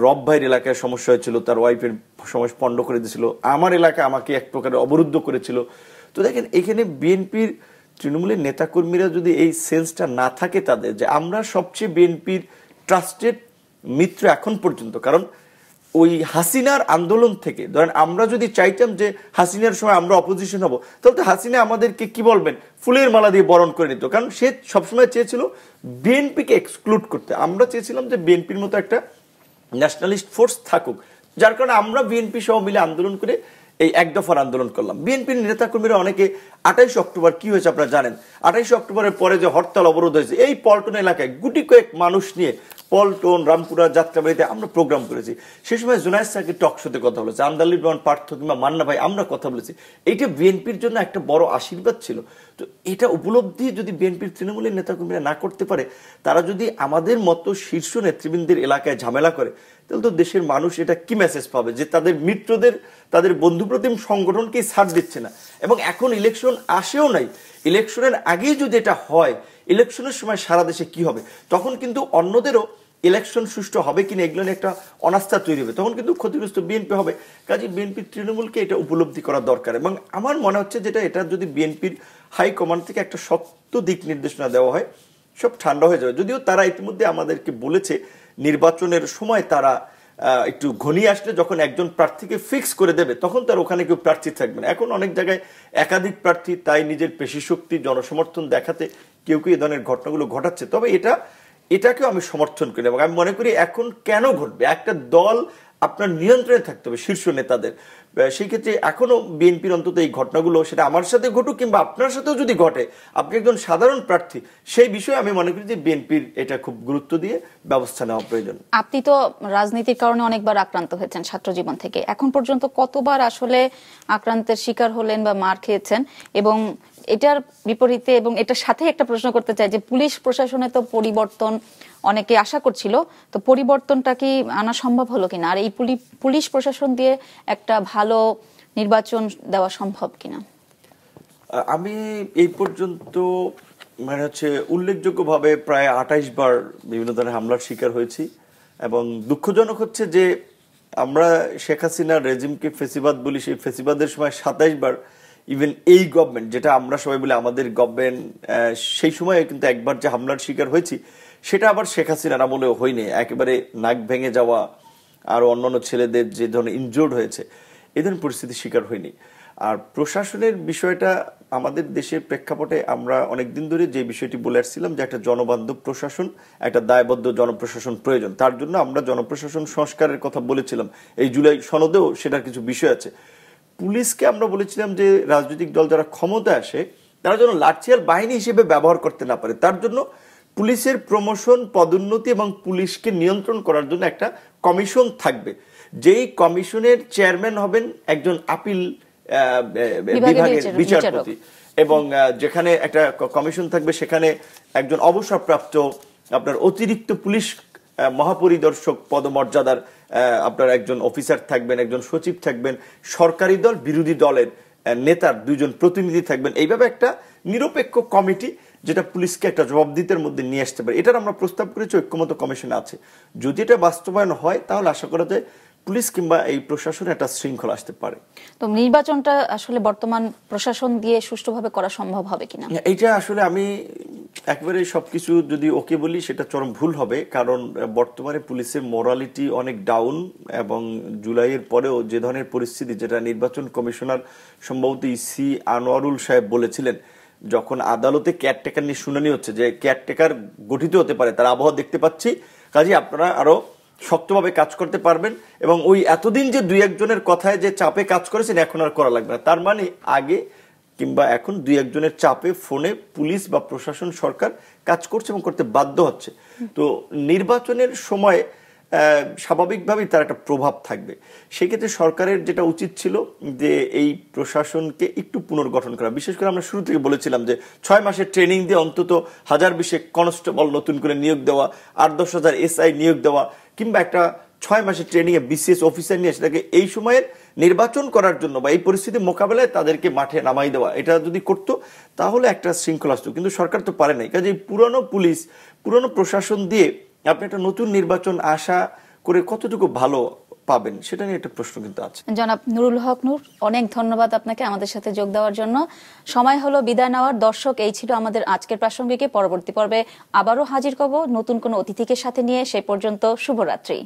রব ভাইয়ের এলাকায় সমস্যা হয়েছিল, তার ওয়াইফের সময় পণ্ড করে দিয়েছিল, আমার এলাকায় আমাকে এক প্রকারে অবরুদ্ধ করেছিল। তো দেখেন এখানে বিএনপির তৃণমূলের নেতাকর্মীরা যদি এই সেন্সটা না থাকে তাদের, যে আমরা সবচেয়ে বিএনপির ট্রাস্টেড মিত্র এখন পর্যন্ত, কারণ ওই হাসিনার আন্দোলন থেকে ধরেন আমরা যদি চাইতাম যে হাসিনার সময় আমরা অপোজিশন হব, তাহলে তো হাসিনা আমাদেরকে কি বলবেন ফুলের মালা দিয়ে বরণ করে নিত, কারণ সে সবসময় চেয়েছিল বিএনপিকে এক্সক্লুড করতে। আমরা চেয়েছিলাম যে বিএনপির মতো একটা ন্যাশনালিস্ট ফোর্স থাকুক, যার কারণে আমরা বিএনপি সহ মিলে আন্দোলন করে এই এক দফার আন্দোলন করলাম। বিএনপির নেতাকর্মীরা অনেকে 28 অক্টোবর কি হয়েছে আপনারা জানেন, 28 অক্টোবরের পরে যে হরতাল অবরোধ হয়েছে, এই পল্টন এলাকায় গুটি কয়েক মানুষ নিয়ে পল্টন, রামপুরা, যাত্রাবাড়িতে আমরা প্রোগ্রাম করেছি। সেই সময় জোনায়েদ সাকিব টক শোতে কথা বলেছে, আন্দালিব রহমান পার্থ কিংবা মান্না ভাই আমরা কথা বলেছি। এইটা বিএনপির জন্য একটা বড় আশীর্বাদ ছিল। তো এটা উপলব্ধি যদি বিএনপির তৃণমূলের নেতাকর্মীরা না করতে পারে, তারা যদি আমাদের মতো শীর্ষ নেতৃবৃন্দের এলাকায় ঝামেলা করে, তাহলে তো দেশের মানুষ এটা কি মেসেজ পাবে যে তাদের মিত্রদের, তাদের বন্ধুপ্রতিম সংগঠনকেই ছাড় দিচ্ছে না। এবং এখন ইলেকশন আসেও নাই, ইলেকশনের আগেই যদি এটা হয়, ইলেকশনের সময় সারা দেশে কি হবে, তখন কিন্তু অন্যদেরও ইলেকশন সুষ্ঠু হবে কিনা এগুলো নিয়ে একটা অনাস্থা তৈরি হবে, তখন কিন্তু ক্ষতিগ্রস্ত বিএনপি হবে। কাজে বিএনপি তৃণমূলকে এটা উপলব্ধি করা দরকার। এবং আমার মনে হচ্ছে যেটা, এটা যদি বিএনপির হাইকমান্ড থেকে একটা শক্ত দিক নির্দেশনা দেওয়া হয়, সব ঠান্ডা হয়ে যাবে। যদিও তারা ইতিমধ্যে আমাদেরকে বলেছে নির্বাচনের সময় তারা একটু ঘনিয়ে আসলে যখন একজন প্রার্থীকে ফিক্স করে দেবে তখন তার ওখানে কেউ প্রার্থী থাকবে না। এখন অনেক জায়গায় একাধিক প্রার্থী, তাই নিজের পেশি শক্তি, জনসমর্থন দেখাতে কেউ কেউ এই ধরনের ঘটনাগুলো ঘটাচ্ছে। তবে এটাকেও আমি সমর্থন করি এবং আমি মনে করি এখন কেন ঘটবে, একটা দল আপনার নিয়ন্ত্রণে থাকতে হবে শীর্ষ নেতাদের। সেই ক্ষেত্রে এখনো বিএনপির অন্তত এই ঘটনাগুলো, সেটা আমার সাথে ঘটুক কিংবা আপনার সাথেও যদি ঘটে, আপনি একজন সাধারণ প্রার্থী, সেই বিষয়ে আমি মনে করি যে বিএনপির এটা খুব গুরুত্ব দিয়ে ব্যবস্থা নেওয়া প্রয়োজন। আপনি তো রাজনীতির কারণে অনেকবার আক্রান্ত হয়েছেন ছাত্র জীবন থেকে, এখন পর্যন্ত কতবার আসলে আক্রান্তের শিকার হলেন বা মার খেয়েছেন? এবং এটার বিপরীতে এবং এটার সাথে একটা প্রশ্ন করতে চাই যে পুলিশ প্রশাসনে তো পরিবর্তন অনেকে আশা করছিল, তো পরিবর্তনটা কি আনা সম্ভব হলো কিনা, আর এই পুলিশ প্রশাসন দিয়ে একটা ভালো নির্বাচন দেওয়া সম্ভব কিনা? আমি এই পর্যন্ত মানে হচ্ছে উল্লেখযোগ্যভাবে প্রায় 28 বার বিভিন্ন ধরনের হামলার শিকার হয়েছি, এবং দুঃখজনক হচ্ছে যে আমরা শেখ হাসিনার রেজিমকে ফেসিবাদ বলি, সেই ফেসিবাদের সময় 27 বার ইভেন এই গভর্নমেন্ট, যেটা আমরা সবাই বলি আমাদের গভর্নমেন্ট, সেই সময় কিন্তু একবার যে হামলার শিকার হয়েছি সেটা আবার শেখ হাসিনার আমলেও হয়নি। একেবারে নাক ভেঙে যাওয়া আর অন্যান্য ছেলেদের যে ধরনের ইনজোর্ড হয়েছে এই ধরনের পরিস্থিতির শিকার হয়নি। আর প্রশাসনের বিষয়টা আমাদের দেশের প্রেক্ষাপটে আমরা অনেকদিন ধরে যে বিষয়টি বলে আসছিলাম যে একটা জনবান্ধব প্রশাসন, একটা দায়বদ্ধ জনপ্রশাসন প্রয়োজন। তার জন্য আমরা জনপ্রশাসন সংস্কারের কথা বলেছিলাম, এই জুলাই সনদেও সেটার কিছু বিষয় আছে। পুলিশকে আমরা বলেছিলাম যে রাজনৈতিক দল যারা ক্ষমতায় আসে তারা যেন লাঠিয়াল বাহিনী হিসেবে ব্যবহার করতে না পারে, তার জন্য পুলিশের প্রমোশন, পদোন্নতি এবং পুলিশকে নিয়ন্ত্রণ করার জন্য একটা কমিশন থাকবে, যেই কমিশনের চেয়ারম্যান হবেন একজন আপিল বিভাগের বিচারপতি, এবং যেখানে একটা কমিশন থাকবে সেখানে একজন অবসরপ্রাপ্ত আপনার অতিরিক্ত পুলিশ মহাপরিদর্শক পদমর্যাদার আপনার একজন অফিসার থাকবেন, একজন সচিব থাকবেন, সরকারি দল বিরোধী দলের নেতার 2 জন প্রতিনিধি থাকবেন। এইভাবে একটা নিরপেক্ষ কমিটি যেটা পুলিশকে একটা জবাবদিহিতার মধ্যে নিয়ে আসতে পারে, এটার আমরা প্রস্তাব করেছি, ঐক্যমত কমিশনে আছে। যদি এটা বাস্তবায়ন হয় তাহলে আশা করা যায় পুলিশ কিংবা এই প্রশাসনে একটা শৃঙ্খলা আসতে পারে। তো নির্বাচনটা আসলে বর্তমান প্রশাসন দিয়ে সুষ্ঠুভাবে করা সম্ভব হবে কিনা, এইটা আসলে আমি একবারে সবকিছু যদি ওকে বলি সেটা চরম ভুল হবে, কারণ বর্তমানে পুলিশের মোরালিটি অনেক ডাউন, এবং জুলাইয়ের পরেও যে ধরনের পরিস্থিতি, যেটা নির্বাচন কমিশনার সম্ভবত ইসি আনোয়ারুল সাহেব বলেছিলেন যখন আদালতে কেয়ারটেকার নিয়ে শুনানি হচ্ছে, যে কেয়ারটেকার গঠিত হতে পারে, তার আবহাওয়া দেখতে পাচ্ছি, কাজে আপনারা আরো শক্তভাবে কাজ করতে পারবেন, এবং ওই এতদিন যে 2-1 জনের কথায় যে চাপে কাজ করেছেন এখন আর করা লাগবে না। তার মানে আগে কিংবা এখন 2-1 জনের চাপে ফোনে পুলিশ বা প্রশাসন সরকার কাজ করছে এবং করতে বাধ্য হচ্ছে। তো নির্বাচনের সময় স্বাভাবিকভাবেই তার একটা প্রভাব থাকবে। সেক্ষেত্রে সরকারের যেটা উচিত ছিল যে এই প্রশাসনকে একটু পুনর্গঠন করা। বিশেষ করে আমরা শুরু থেকে বলেছিলাম যে 6 মাসের ট্রেনিং দিয়ে অন্তত 1000-20 কনস্টেবল নতুন করে নিয়োগ দেওয়া, 8-10 হাজার এসআই নিয়োগ দেওয়া, কিংবা একটা 6 মাসের ট্রেনিং এ বিসিএস অফিসার নিয়ে সেটাকে এই সময়ের নির্বাচন করার জন্য বা এই পরিস্থিতি মোকাবেলায় তাদেরকে মাঠে নামাই দেওয়া, এটা যদি করতো তাহলে একটা শৃঙ্খলা আসতো। কিন্তু সরকার তো পারে নাই, কাজে পুরনো পুলিশ, পুরনো প্রশাসন দিয়ে আপনি একটা নতুন নির্বাচন আশা করে কতটুকু ভালো পাবেন সেটা নিয়ে একটা প্রশ্ন কিন্তু আছে। জনাব নুরুল হক নূর, অনেক ধন্যবাদ আপনাকে আমাদের সাথে যোগ দেওয়ার জন্য। সময় হলো বিদায় নেওয়ার। দর্শক, এই ছিল আমাদের আজকের প্রাসঙ্গিকে। পরবর্তী পর্বে আবারও হাজির হব নতুন কোনো অতিথিকে সাথে নিয়ে। সেই পর্যন্ত শুভরাত্রি।